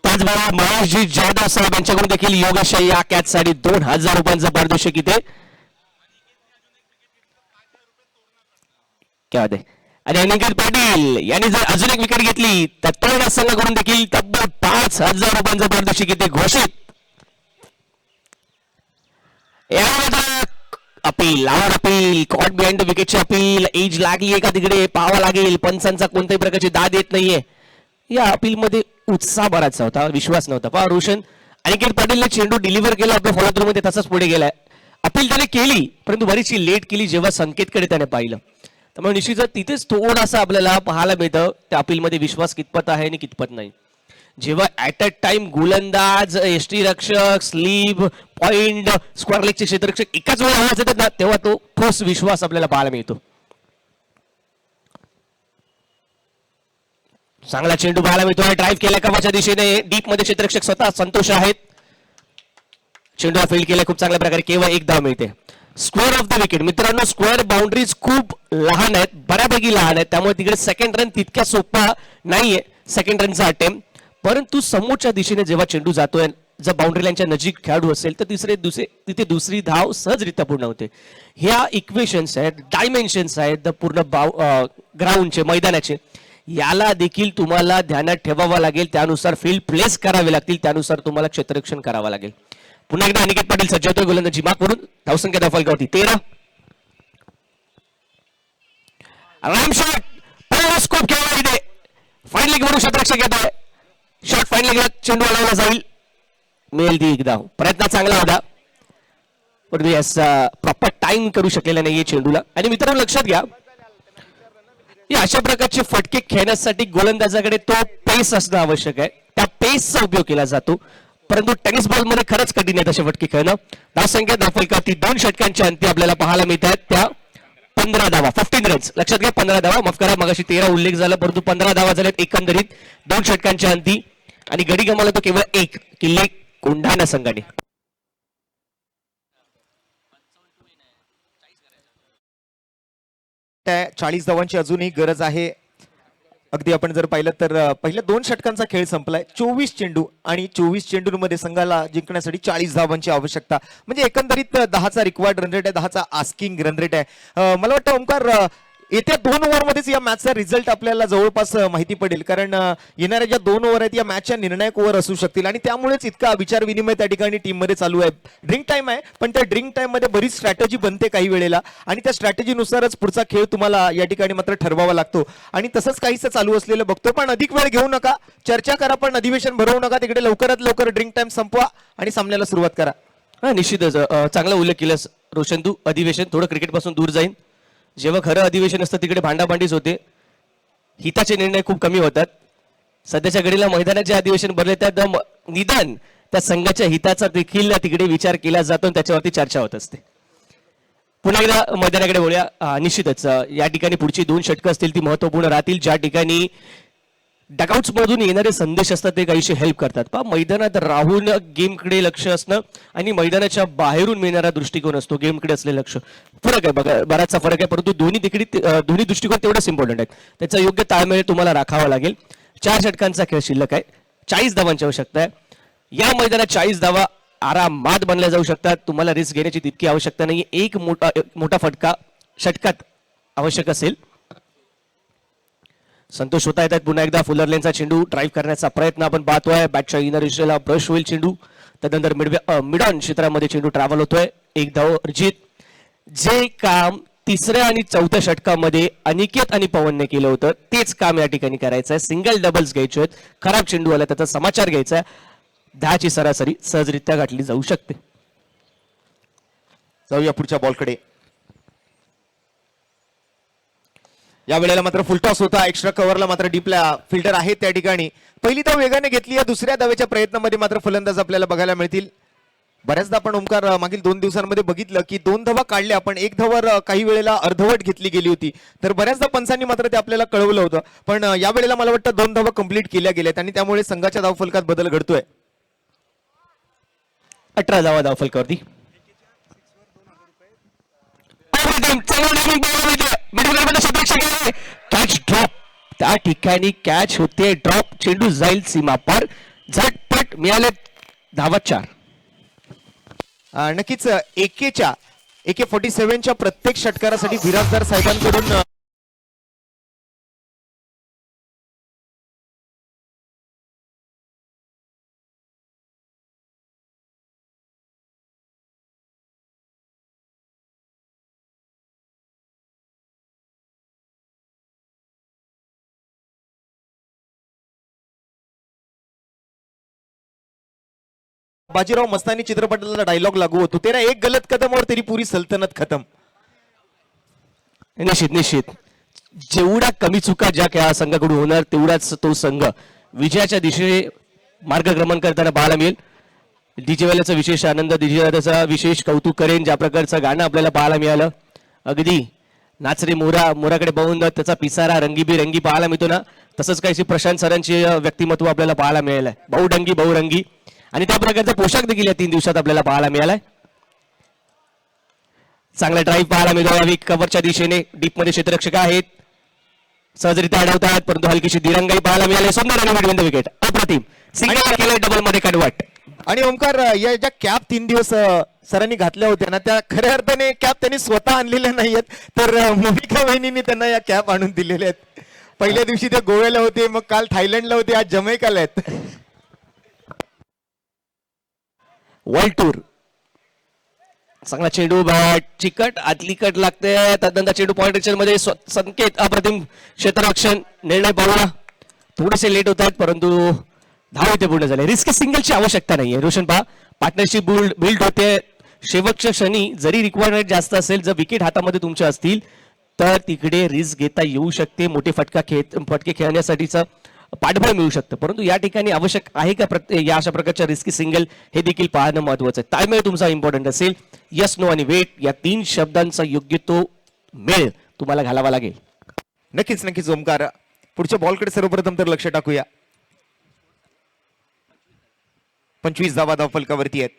त्याचबरोबर महेशजी जाधव साहेब यांच्याकडून देखील योगेश या कॅच साठी 2000 रुपयांचं पारितोषिक इथे क्या होते. आणि अनिकेत पाटील यांनी जर अजून एक विकेट घेतली तर तरुण संघाकडून देखील तब्बल 5000 रुपयांचं पारितोषिक इथे घोषित. Appeal our appeal caught behind विकेटची अपील, एज लागली का तिकडे पाहावं लागेल. पंचांचा कोणत्याही प्रकारची दाद येत नाहीये. या अपील मध्ये उत्साह बराचसा होता, विश्वास नव्हता. पहा रोशन अनिकेत पाटीलने चेंडू डिलिव्हर केला आपल्या फॉलो थ्रू मध्ये, तसाच पुढे गेलाय. अपील त्याने केली परंतु बरीचशी लेट केली जेव्हा संकेतकडे त्याने पाहिलं. त्यामुळे निश्चितच तिथेच थोडासा आपल्याला पाहायला मिळतं त्या अपील मध्ये विश्वास कितपत आहे आणि कितपत नाही. जेव्हा ऍट अ टाइम गोलंदाज, यष्टीरक्षक, स्लीप, पॉइंट, स्क्वेअर लेगचे क्षेत्ररक्षक एकाच वेळी आवाज येतात ना, तेव्हा तो ठोस विश्वास आपल्याला पाहायला मिळतो. चांगला चेंडू पाहायला मिळतोय, ड्राईव्ह केला कमाच्या दिशेने, डीप मध्ये क्षेत्ररक्षक स्वतः संतोष आहेत. चेंडू फील्ड केला खूप चांगल्या प्रकारे, केवळ एक धाव मिळते. Square of the wicket. मित्रांनो, स्क्वेअर बाउंड्रीज खूप लहान आहेत, बऱ्यापैकी लहान आहेत, त्यामुळे तिकडे सेकंड रन तितक्या सोपा नाहीये सेकंड रनचा अटेम्प्ट. परंतु समोरच्या दिशेने जेव्हा चेंडू जातोय, जर बाउंड्री लाईनच्या नजीक खेळाडू असेल तर तिथे दुसरी धाव सहजरित्या पूर्ण होते. ह्या इक्वेशन्स आहेत, डायमेन्शन्स आहेत पूर्ण ग्राउंडचे, मैदानाचे, याला देखील तुम्हाला ध्यानात ठेवावं लागेल. त्यानुसार फील्ड प्लेस करावे लागतील, त्यानुसार तुम्हाला क्षेत्ररक्षण करावं लागेल. पुन्हा एकदा अनिकेत पाटील सज्ज होतोय गोलंदाजी माग करून. धावसंख्या दाखल 13. राम शॉट, पहिला स्कोप केला इथे. फाईन लेग वरून क्षेत्ररक्षक येत आहे. शॉट फाईन लेगला चेंडू हलवला जाईल, मिळेल ती एक धाव. प्रयत्न चांगला होता, परंतु प्रॉपर टाइम करू शकलेला नाहीये चेंडूला. आणि मित्रांनो लक्षात घ्या, अशा प्रकारचे फटके खेळण्यासाठी गोलंदाजाकडे तो पेस असणं आवश्यक आहे. त्या पेसचा उपयोग केला जातो, परंतु टेनिस बॉल मध्ये खरंच कठीण आहे तसे फटके खेळणं. धावसंख्या दाखल 2 षटकांच्या अंती आपल्याला पाहायला मिळत आहेत त्या 15 धावा, 15 रन्स. लक्षात घ्या 15 धावा, माफ करा मगाशी 13 उल्लेख झाला, परंतु 15 धावा झाल्यात एकंदरीत 2 षटकांच्या अंती. आणि गडी गमावला तो केवळ 1, किल्ले कोंढाणा संघाने. 40 धावांची अजूनही गरज आहे. अगदी आपण जर पाहिलं तर पहिल्या 2 षटकांचा खेळ संपलाय. 24 चेंडू आणि 24 चेंडूंमध्ये संघाला जिंकण्यासाठी 40 धावांची आवश्यकता. म्हणजे एकंदरीत 10चा रिक्वायर्ड रन रेट आहे, 10चा आस्किंग रन रेट आहे. मला वाटतं ओमकार, येत्या 2 ओव्हरमध्येच या मॅचचा रिझल्ट आपल्याला जवळपास माहिती पडेल, कारण येणाऱ्या ज्या 2 ओव्हर आहेत या मॅचच्या निर्णायक ओव्हर असू शकतील. आणि त्यामुळेच इतका विचार विनिमय त्या ठिकाणी टीममध्ये चालू आहे. ड्रिंक टाइम आहे, पण त्या ड्रिंक टाइम मध्ये बरीच स्ट्रॅटेजी बनते काही वेळेला, आणि त्या स्ट्रॅटेजीनुसारच पुढचा खेळ तुम्हाला या ठिकाणी मात्र ठरवावा लागतो. आणि तसंच काहीसं चालू असलेलं बघतो. पण अधिक वेळ घेऊ नका, चर्चा करा, पण अधिवेशन भरवू नका. तिकडे लवकरात लवकर ड्रिंक टाइम संपवा आणि सामन्याला सुरुवात करा. निश्चितच चांगला उल्लेख केलास रोशन तू. अधिवेशन थोडं क्रिकेटपासून दूर जाईन. जेव्हा खरं अधिवेशन असतं तिकडे भांडाभांडीच होते, हिताचे निर्णय खूप कमी होतात. सध्याच्या घडीला मैदानाचे अधिवेशन भरले, त्यात निदान त्या संघाच्या हिताचा देखील तिकडे विचार केला जातो आणि त्याच्यावरती चर्चा होत असते. पुन्हा एकदा मैदानाकडे वळूया. निश्चितच या ठिकाणी पुढची 2 षटकं असतील ती महत्वपूर्ण राहतील, ज्या ठिकाणी डगआउट्स मधून येणारे संदेश असतात ते काहीशी हेल्प करतात. पहा, मैदानात राहून गेमकडे लक्ष असणं आणि मैदानाच्या बाहेरून मिळणारा दृष्टिकोन असतो गेमकडे असलेलं लक्ष, फरक आहे बघा, बराचसा फरक आहे. परंतु दोन्ही दृष्टिकोन तेवढंच इम्पॉर्टंट आहेत. त्याचा योग्य ताळमेळ तुम्हाला राखावा लागेल. 4 षटकांचा खेळ शिल्लक आहे, 40 धावांची आवश्यकता आहे. या मैदानात 40 धावा आरामात बनल्या जाऊ शकतात. तुम्हाला रिस्क घेण्याची तितकी आवश्यकता नाही. एक मोठा फटका षटकात आवश्यक असेल. संतोष होता येतात पुन्हा एकदा. फुलर लेनचा चेंडू ड्राईव्ह करण्याचा प्रयत्न आपण पाहतोय. बॅटच्या इनर इशेला ब्रश होईल चेंडू, त्यानंतर मिड ऑन क्षेत्रामध्ये चेंडू ट्रॅव्हल होतोय. 1 धाव अर्जित. जे काम 3ऱ्या आणि 4थ्या षटकामध्ये अनिकेत आणि पवनने केलं होतं तेच काम या ठिकाणी करायचं आहे. सिंगल डबल्स घ्यायचे आहेत. खराब चेंडू आला त्याचा समाचार घ्यायचा आहे. 10ची सरासरी सहजरित्या गाठली जाऊ शकते. जाऊया पुढच्या बॉलकडे. या वेळेला मात्र फुलटॉस होता. एक्स्ट्रा कव्हरला मात्र डीपला फिल्डर आहे त्या ठिकाणी. पहिली धाव वेगाने घेतली आहे. 2ऱ्या धावेच्या प्रयत्नामध्ये मात्र फलंदाज आपल्याला बघायला मिळतील. बऱ्याचदा आपण ओमकार मागील 2 दिवसांमध्ये बघितलं की 2 धावा काढल्या, पण 1 धावर काही वेळेला अर्धवट घेतली गेली होती. तर बऱ्याचदा पंचांनी मात्र ते आपल्याला कळवलं होतं. पण या वेळेला मला वाटतं 2 धावा कंप्लीट केल्या गेल्यात आणि त्यामुळे संघाच्या धावफलकात बदल घडतोय. 18 धावा धावफलकावरती. कॅच ड्रॉप, त्या ठिकाणी कॅच होते, ड्रॉप, चेंडू जाईल सीमा पार. झटपट मिळाले धावा 4. नक्कीच AK-47च्या प्रत्येक षटकारासाठी विराजदार साहेबांकडून बाजीराव मस्तानी चित्रपटाला डायलॉग लागू होतो, तेरा एक गलत कदम और तेरी पूरी सल्तनत खतम. निश्चित जेवढा कमी चुका ज्या संघाकडून होणार तेवढाच तो संघ विजयाच्या दिशेने मार्गक्रमण करताना पाहायला मिळेल. डीजे वाल्याचा विशेष आनंद, डीजे वाल्याचा विशेष कौतुक करेन ज्या प्रकारचं गाणं आपल्याला पाहायला मिळालं. अगदी नाचरे मोरा, मोराकडे पाहून त्याचा पिसारा रंगीबिरंगी पाहायला मिळतो ना, तसंच काही प्रशांत सरांचे व्यक्तिमत्व आपल्याला पाहायला मिळालंय. बहुडंगी बहुरंगी आणि त्या प्रकारचा पोशाख देखील या 3 दिवसात आपल्याला पाहायला मिळालाय. चांगला ड्राईव्ह पाहायला मिळतो यावेळी कव्हरच्या दिशेने. डीपमध्ये क्षेत्ररक्षक आहेत, सहजरित्या अडवतात, परंतु हलकीशी दिरंगाई पाहायला मिळाली. सुंदर आणि मिडविन द विकेट, अप्रतिम. सिंगल केलं, डबल मध्ये कन्वर्ट. आणि ओमकार, या ज्या कॅप 3 दिवस सरांनी घातल्या होत्या ना, त्या खऱ्या अर्थाने कॅप त्यांनी स्वतः आणलेल्या नाहीयेत, तर मोनिका वहिनींनी त्यांना या कॅप आणून दिलेल्या आहेत. पहिल्या दिवशी ते गोव्याला होते, मग काल थायलंडला होते, आज जमैकाला आहेत. World tour. चांगला चेंडू, बॅट चिकट, आतली कट लागते, त्यानंतर चेंडू पॉइंट रिचर मध्ये. संकेत, अप्रतिम क्षेत्ररक्षण. निर्णय पाहूया थोडेसे लेट होत आहेत, परंतु धाव इथे पूर्ण झाले. रिस्क सिंगलची आवश्यकता नाहीये. रोशन पहा, पार्टनरशिप बिल्ड होते. शेवटच्या क्षणी जरी रिक्वायरमेंट जास्त असेल, जर विकेट हातामध्ये तुमच्या असतील तर तिकडे रिस्क घेता येऊ शकते. मोठे फटके खेळण्यासाठीचं पाठबळ मिळू शकतं, परंतु या ठिकाणी आवश्यक आहे का या अशा प्रकारच्या रिस्की सिंगल, हे देखील पाहणं महत्वाचं आहे. ताळमेळ तुमचा इम्पॉर्टंट असेल. यस, नो आणि वेट या 3 शब्दांचा योग्य तो मेळ तुम्हाला घालावा लागेल. नक्कीच नक्कीच ओमकार, पुढच्या बॉलकडे सर्वप्रथम तर लक्ष टाकूया. 25 धावा धावफलकावरती आहेत.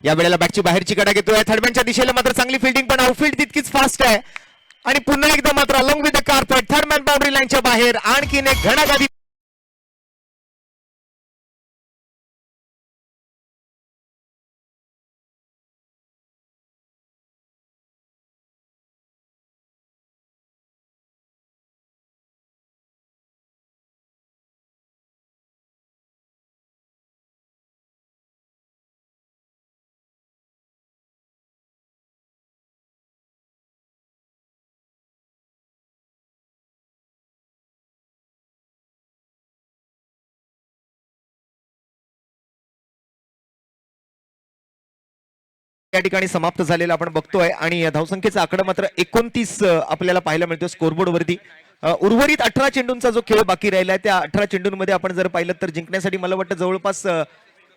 या वेळेला बॅटची बाहेरची कडा घेतोय. थर्डमॅनच्या दिशेला मात्र चांगली फिल्डिंग, पण आउटफील्ड तितकीच फास्ट आहे. आणि पुन्हा एकदा मात्र along with the carpet third man boundary लाईनच्या बाहेर आणखीन एक घणागादी. या ठिकाणी समाप्त झालेला आपण बघतोय आणि धावसंख्येचा आकडा मात्र 29 आपल्याला पाहायला मिळतो स्कोरबोर्ड वरती. उर्वरित 18 चेंडूंचा जो खेळ बाकी राहिलाय, त्या 18 चेंडूंमध्ये आपण जर पाहिलं तर जिंकण्यासाठी मला वाटतं जवळपास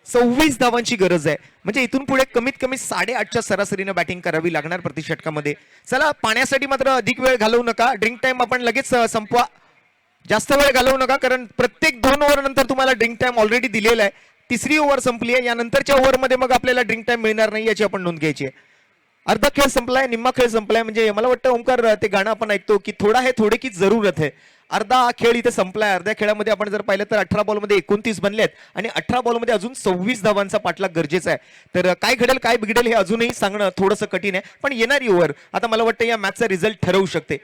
26 धावांची गरज आहे. म्हणजे इथून पुढे कमीत कमी 8.5च्या सरासरीने बॅटिंग करावी लागणार प्रति षटकामध्ये. चला, पाण्यासाठी मात्र अधिक वेळ घालवू नका. ड्रिंक टाइम आपण लगेच संपवा. जास्त वेळ घालवू नका, कारण प्रत्येक 2 ओव्हर नंतर तुम्हाला ड्रिंक टाइम ऑलरेडी दिलेला आहे. 3री ओव्हर संपली आहे, यानंतरच्या ओव्हरमध्ये मग आपल्याला ड्रिंक टाइम मिळणार नाही, याची आपण नोंद घ्यायची आहे. अर्धा खेळ संपलाय, निम्मा खेळ संपलाय. म्हणजे मला वाटतं ओमकार, ते गाणं आपण ऐकतो की थोडा है थोडे की जरूरत है. अर्धा खेळ इथे संपलाय. अर्ध्या खेळामध्ये आपण जर पाहिलं तर 18 बॉलमध्ये 29 बनलेत आणि 18 बॉलमध्ये अजून 26 धावांचा पाठलाग गरजेचा आहे. तर काय घडेल काय बिघडेल हे अजूनही सांगणं थोडंसं कठीण आहे, पण येणारी ओव्हर आता मला वाटतं या मॅचचा रिझल्ट ठरवू शकते.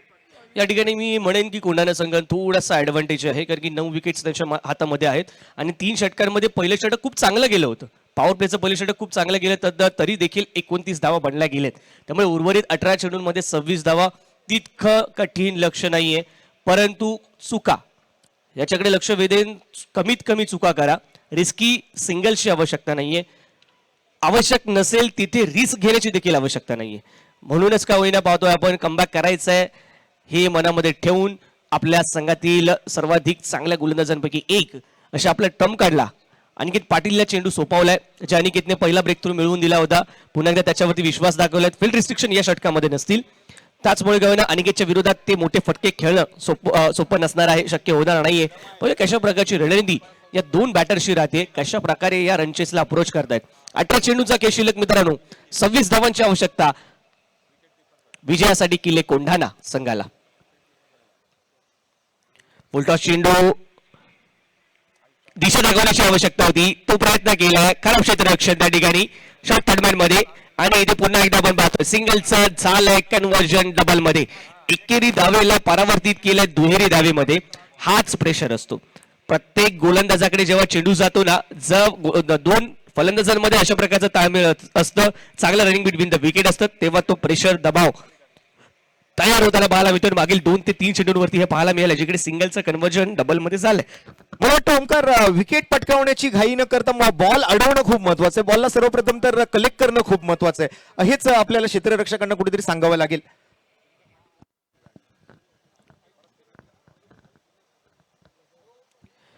या ठिकाणी मी म्हणेन की कोंढाणा संघ थोडासा ऍडव्हान्टेज आहे, कारण की 9 विकेट्स त्यांच्या हातामध्ये आहेत आणि 3 षटकांमध्ये पहिलं षटक खूप चांगलं गेलं होतं. पॉवर प्लेचं पहिलं षटक खूप चांगलं गेलं, तरी देखील 29 धावा बनल्या गेलेत. त्यामुळे उर्वरित 18 चेंडूंमध्ये 26 धावा तितकं कठीण लक्ष नाहीये, परंतु चुका याच्याकडे लक्ष वेधेन. कमीत कमी चुका करा. रिस्की सिंगल्सची आवश्यकता नाहीये. आवश्यक नसेल तिथे रिस्क घेण्याची देखील आवश्यकता नाहीये. म्हणूनच का होईना पाहतोय आपण कमबॅक करायचं आहे हे मनामध्ये ठेवून आपल्या संघातील सर्वाधिक चांगल्या गोलंदाजांपैकी एक अशा आपला टर्म काढला. अनिकेत पाटीलला चेंडू सोपवलाय, ज्या अनिकेतने पहिला ब्रेक थ्रू मिळवून दिला होता. पुन्हा एकदा त्याच्यावरती विश्वास दाखवलाय. फील्ड रिस्ट्रिक्शन या षटकामध्ये नसतील, त्याचमुळे गवना अनिकेतच्या विरोधात ते मोठे फटके खेळणं सोपं नसणार आहे, शक्य होणार नाहीये. पण कशा प्रकारची रणनीती या 2 बॅटर्सची राहते, कशा प्रकारे या रनचेसला अप्रोच करतायत. 18 चेंडूचा खेळ शिल्लक मित्रांनो, 26 धावांची आवश्यकता विजयासाठी किल्ले कोंढाणा संघाला. फुलटॉस चेंडू दिशा दाखवण्याची आवश्यकता होती, तो प्रयत्न केलाय. खराब क्षेत्ररक्षण त्या ठिकाणी शॉर्ट थर्डमॅन मध्ये. आणि इथे पुन्हा एकदा आपण पाहतोय सिंगलचं झालंय कन्व्हर्जन डबल मध्ये. एकेरी दावेला परावर्तित केलंय दुहेरी दावेमध्ये. हाच प्रेशर असतो प्रत्येक गोलंदाजाकडे जेव्हा चेंडू जातो ना. जर 2 फलंदाजांमध्ये अशा प्रकारचं ताळमेळ असतं, चांगलं रनिंग बिटवीन द विकेट असतं, तेव्हा तो प्रेशर दबाव तयार होताना पाहायला मिळतो. मागील 2 ते 3 चेंडूंवरती हे पाहायला मिळालं, जिकडे सिंगलचं कन्व्हर्जन डबल मध्ये झालंय. मला वाटतं ओमकार, विकेट पटकावण्याची घाई न करता बॉल अडवणं खूप महत्वाचं आहे. बॉलला सर्वप्रथम तर कलेक्ट करणं खूप महत्वाचं आहे. हेच आपल्याला क्षेत्ररक्षकांना कुठेतरी सांगावं लागेल.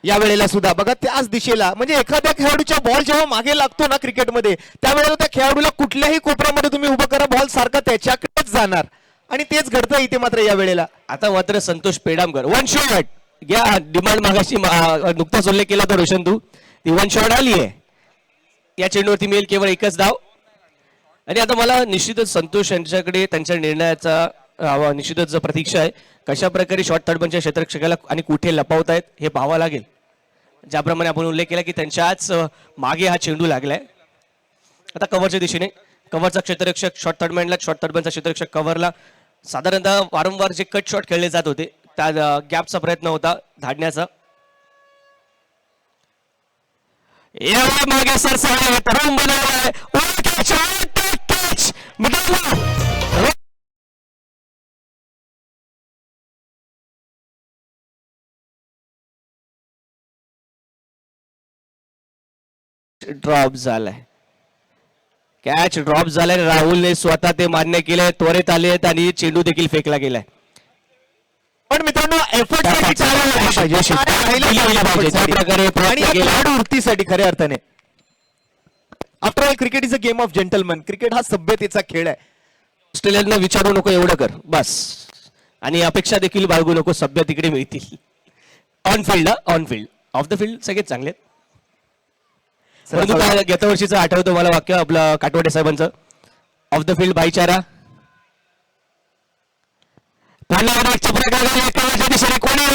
या वेळेला सुद्धा बघा त्याच दिशेला, म्हणजे एखाद्या खेळाडूच्या बॉल जेव्हा मागे लागतो ना क्रिकेटमध्ये, त्यावेळेला त्या खेळाडूला कुठल्याही कोपऱ्यामध्ये तुम्ही उभं करा, बॉल सारखा त्याच्याकडेच जाणार, आणि तेच घडतं इथे मात्र या वेळेला. आता मात्र संतोष पेडामकर वन शॉट घ्या. डिमांड मागाशी नुकताच उल्लेख केला होता रोशन, तू ती वन शॉट आली आहे. या चेंडूवरती मिळेल केवळ एकच धाव. आणि आता मला निश्चितच संतोष यांच्याकडे त्यांच्या निर्णयाचा निश्चितच प्रतीक्षा आहे. कशा प्रकारे शॉर्ट थर्डमनच्या क्षेत्ररक्षकाला आणि कुठे लपवतायत हे पाहावं लागेल. ज्याप्रमाणे आपण उल्लेख केला की त्यांच्याच मागे हा चेंडू लागलाय. आता कव्हरच्या दिशेने कव्हरचा क्षेत्ररक्षक शॉर्ट थर्डमॅनला, शॉर्ट थर्डमॅनचा क्षेत्ररक्षक कव्हरला. साधारणतः वारंवार जे कट शॉट खेळले जात होते त्या गॅपचा प्रयत्न होता धाडण्याचा. मागे सर तरुण बनवलाय. ड्रॉप झालाय. कॅच ड्रॉप झालाय. राहुलने स्वतः ते मान्य केलंय. त्वरित आले आहेत आणि चेंडू देखील फेकला गेलाय. पण मित्रांनो एफर्ट वृत्तीसाठी खऱ्या अर्थाने after all cricket is a game of gentleman. Cricket हा सभ्यतेचा खेळ आहे. ऑस्ट्रेलियाला विचारू नको एवढं कर बस, आणि अपेक्षा देखील बाळगू नको, सभ्य तिकडे मिळतील. On field on field of the field सगळेच चांगले. परंतु काय गेल्या वर्षीचं आठवतं मला वाक्य आपलं काटवडे साहेबांचं, ऑफ द फील्ड भाईचारा. दिशेने कोणी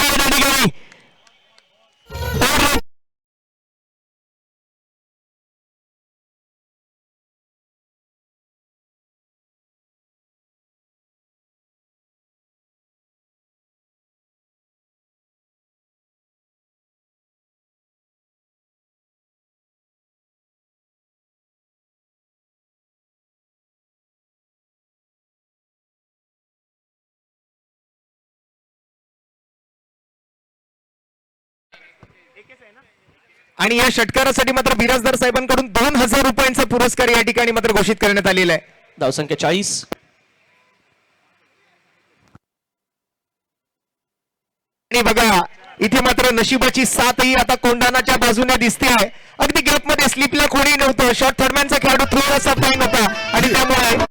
आणि या षटकारासाठी मात्र बिराजदार साहेबांकडून 2000 रुपयांचा पुरस्कार या ठिकाणी मात्र घोषित करण्यात आलेला आहे. धावसंख्या 40. आणि बघा इथे मात्र नशिबाची साथही आता कोंढाणाच्या बाजूने दिसते आहे. अगदी गॅप मध्ये स्लिपला कोणी नव्हतं. शॉर्ट थर्डमॅनचा खेळाडू थोडासा फाईन होता आणि त्यामुळे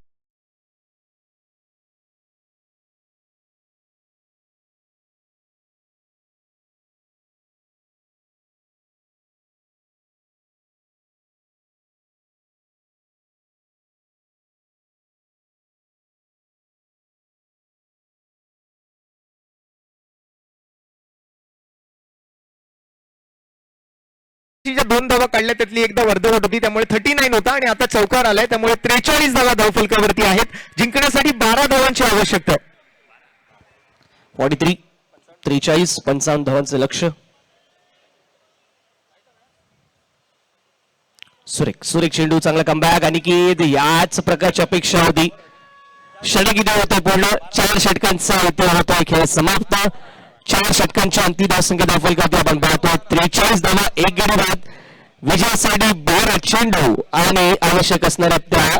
ज्या 2 धावा काढल्या त्यातली एकदा वर्धवट होती, त्यामुळे 39 होता आणि आता चौकार आलाय, त्यामुळे 43 धावा धावफलकावरती आहेत. जिंकण्यासाठी 12 धावांची आवश्यकता आहे. 43 43 55 धावांचं लक्ष्य. सुरेख सुरेख चेंडू, चांगला कमबॅक. आणि की याच प्रकारची अपेक्षा होती. षटक इथे होते पूर्ण. 4 षटकांचा इथे होतोय खेळ समाप्त. 4 षटकांच्या अंतिम धावसंख्या धावफलकावरती आपण पाहतो 43 धावा, 1 गडी बाद. विजयासाठी 12 चेंडू आणि आवश्यक असणाऱ्या त्या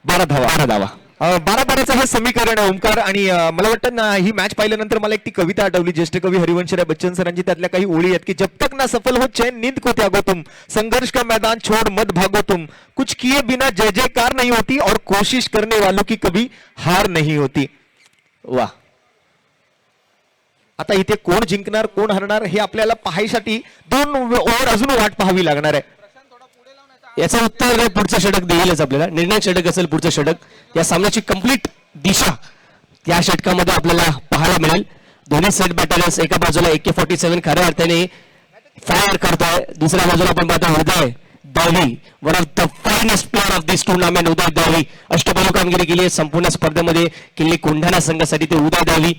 12 धावा. 12-12चं हे समीकरण आहे ओमकार. आणि मला वाटतं ना ही मॅच पाहिल्यानंतर मला एक ती कविता आठवली ज्येष्ठ कवी हरिवंशराय बच्चन सरांची. त्यातल्या काही ओळी आहेत की जब तक ना सफल हो चैन नींद को त्यागो तुम, संघर्ष का मैदान छोड़ मत भागो तुम, कुछ किए बिना जय जयकार नहीं होती और कोशिश करने वालों की कभी हार नहीं होती. वा. आता इथे कोण जिंकणार कोण हरणार हे आपल्याला पाहायसाठी 2 ओव्हर अजून वाट पाहावी लागणार आहे. याचं उत्तर पुढचं षटक देईलच आपल्याला. निर्णायक षटक असेल पुढचं षटक. या सामन्याची कंप्लीट दिशा त्या षटकामध्ये आपल्याला पाहायला मिळेल. दोन्ही सेट बॅटर्स एका बाजूला AK-47 खऱ्या अर्थाने फायर करतोय, दुसऱ्या बाजूला आपण पाहतो Uday Dalvi, one of the finest player of this tournament Uday Dalvi. अष्टपैलू कामगिरी केली आहे संपूर्ण स्पर्धेमध्ये. किल्ली कोंढाणा संघासाठी ते उदय दळवी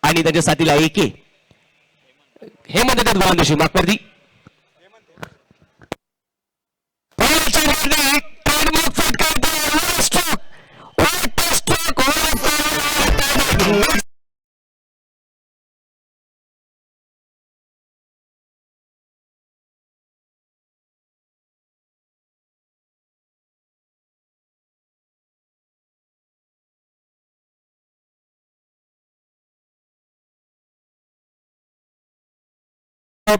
आणि त्याच्या साथीला AK हे म्हणतात गोलंदाजी मागपर्दी.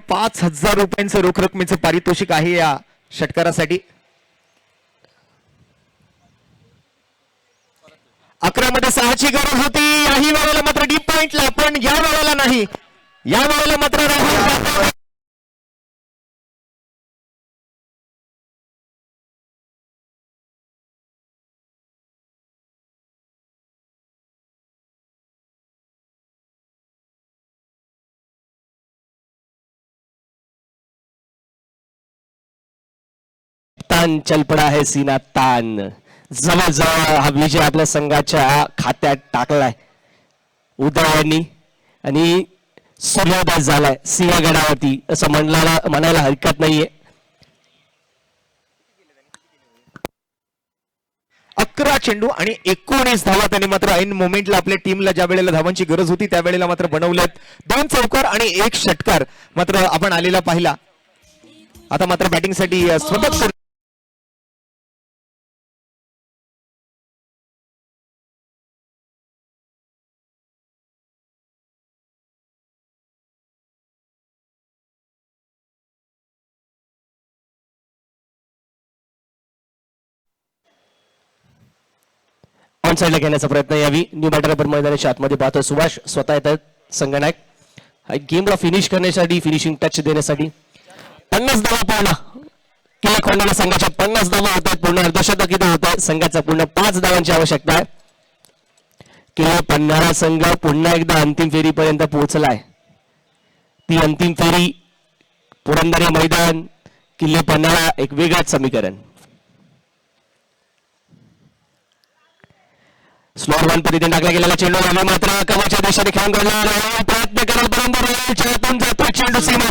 5,000 रुपयांचं रोख रकमेचं पारितोषिक आहे या षटकारासाठी. 11 मध्ये 6ची गरज होती. याही वेळेला मात्र डीप पॉइंटला, पण या वेळेला नाही. या वेळेला मात्र राहुल तान चल पडा है सीना तान. जवळजवळ हा विजय आपल्या संघाच्या खात्यात टाकलाय उदयांनी आणि सूर्योदय झालाय सिंहगडावरती असं म्हणायला हरकत नाहीये. 11 चेंडू आणि 19 धावा त्यांनी मात्र ऐन मोमेंटला आपल्या टीमला ज्या वेळेला धावांची गरज होती त्यावेळेला मात्र बनवल्यात. 2 चौकार आणि 1 षटकार मात्र आपण आलेला पाहिला. आता मात्र बॅटिंगसाठी स्वतःच ऑन साईडला घेण्याचा प्रयत्न यावी. न्यू बॅटर आपण मैदानाच्या आतमध्ये पाहतो. सुभाष स्वतः येतात संगनायक गेमला फिनिश करण्यासाठी, फिनिशिंग टच देण्यासाठी. 50 धावा पूर्ण किल्ला खोंडाला संघाच्या 50 धावा होतात. पूर्ण अर्धशतक इथे होत आहे. संघाचा पूर्ण 5 धावांची आवश्यकता आहे. किल्ला पन्हाळा संघ पुन्हा एकदा अंतिम फेरीपर्यंत पोहोचलाय. ती अंतिम फेरी पुरंदर मैदान, किल्ले पन्हाळा एक वेगळाच समीकरण. स्लोअर वन पद्धतीने टाकला गेलेला चेंडू राहुल मात्र कमाच्या दिशेने खेळून गेला. राहुल प्रयत्न करत परंतु राहुलच्या हातून जातो चेंडू सीमा.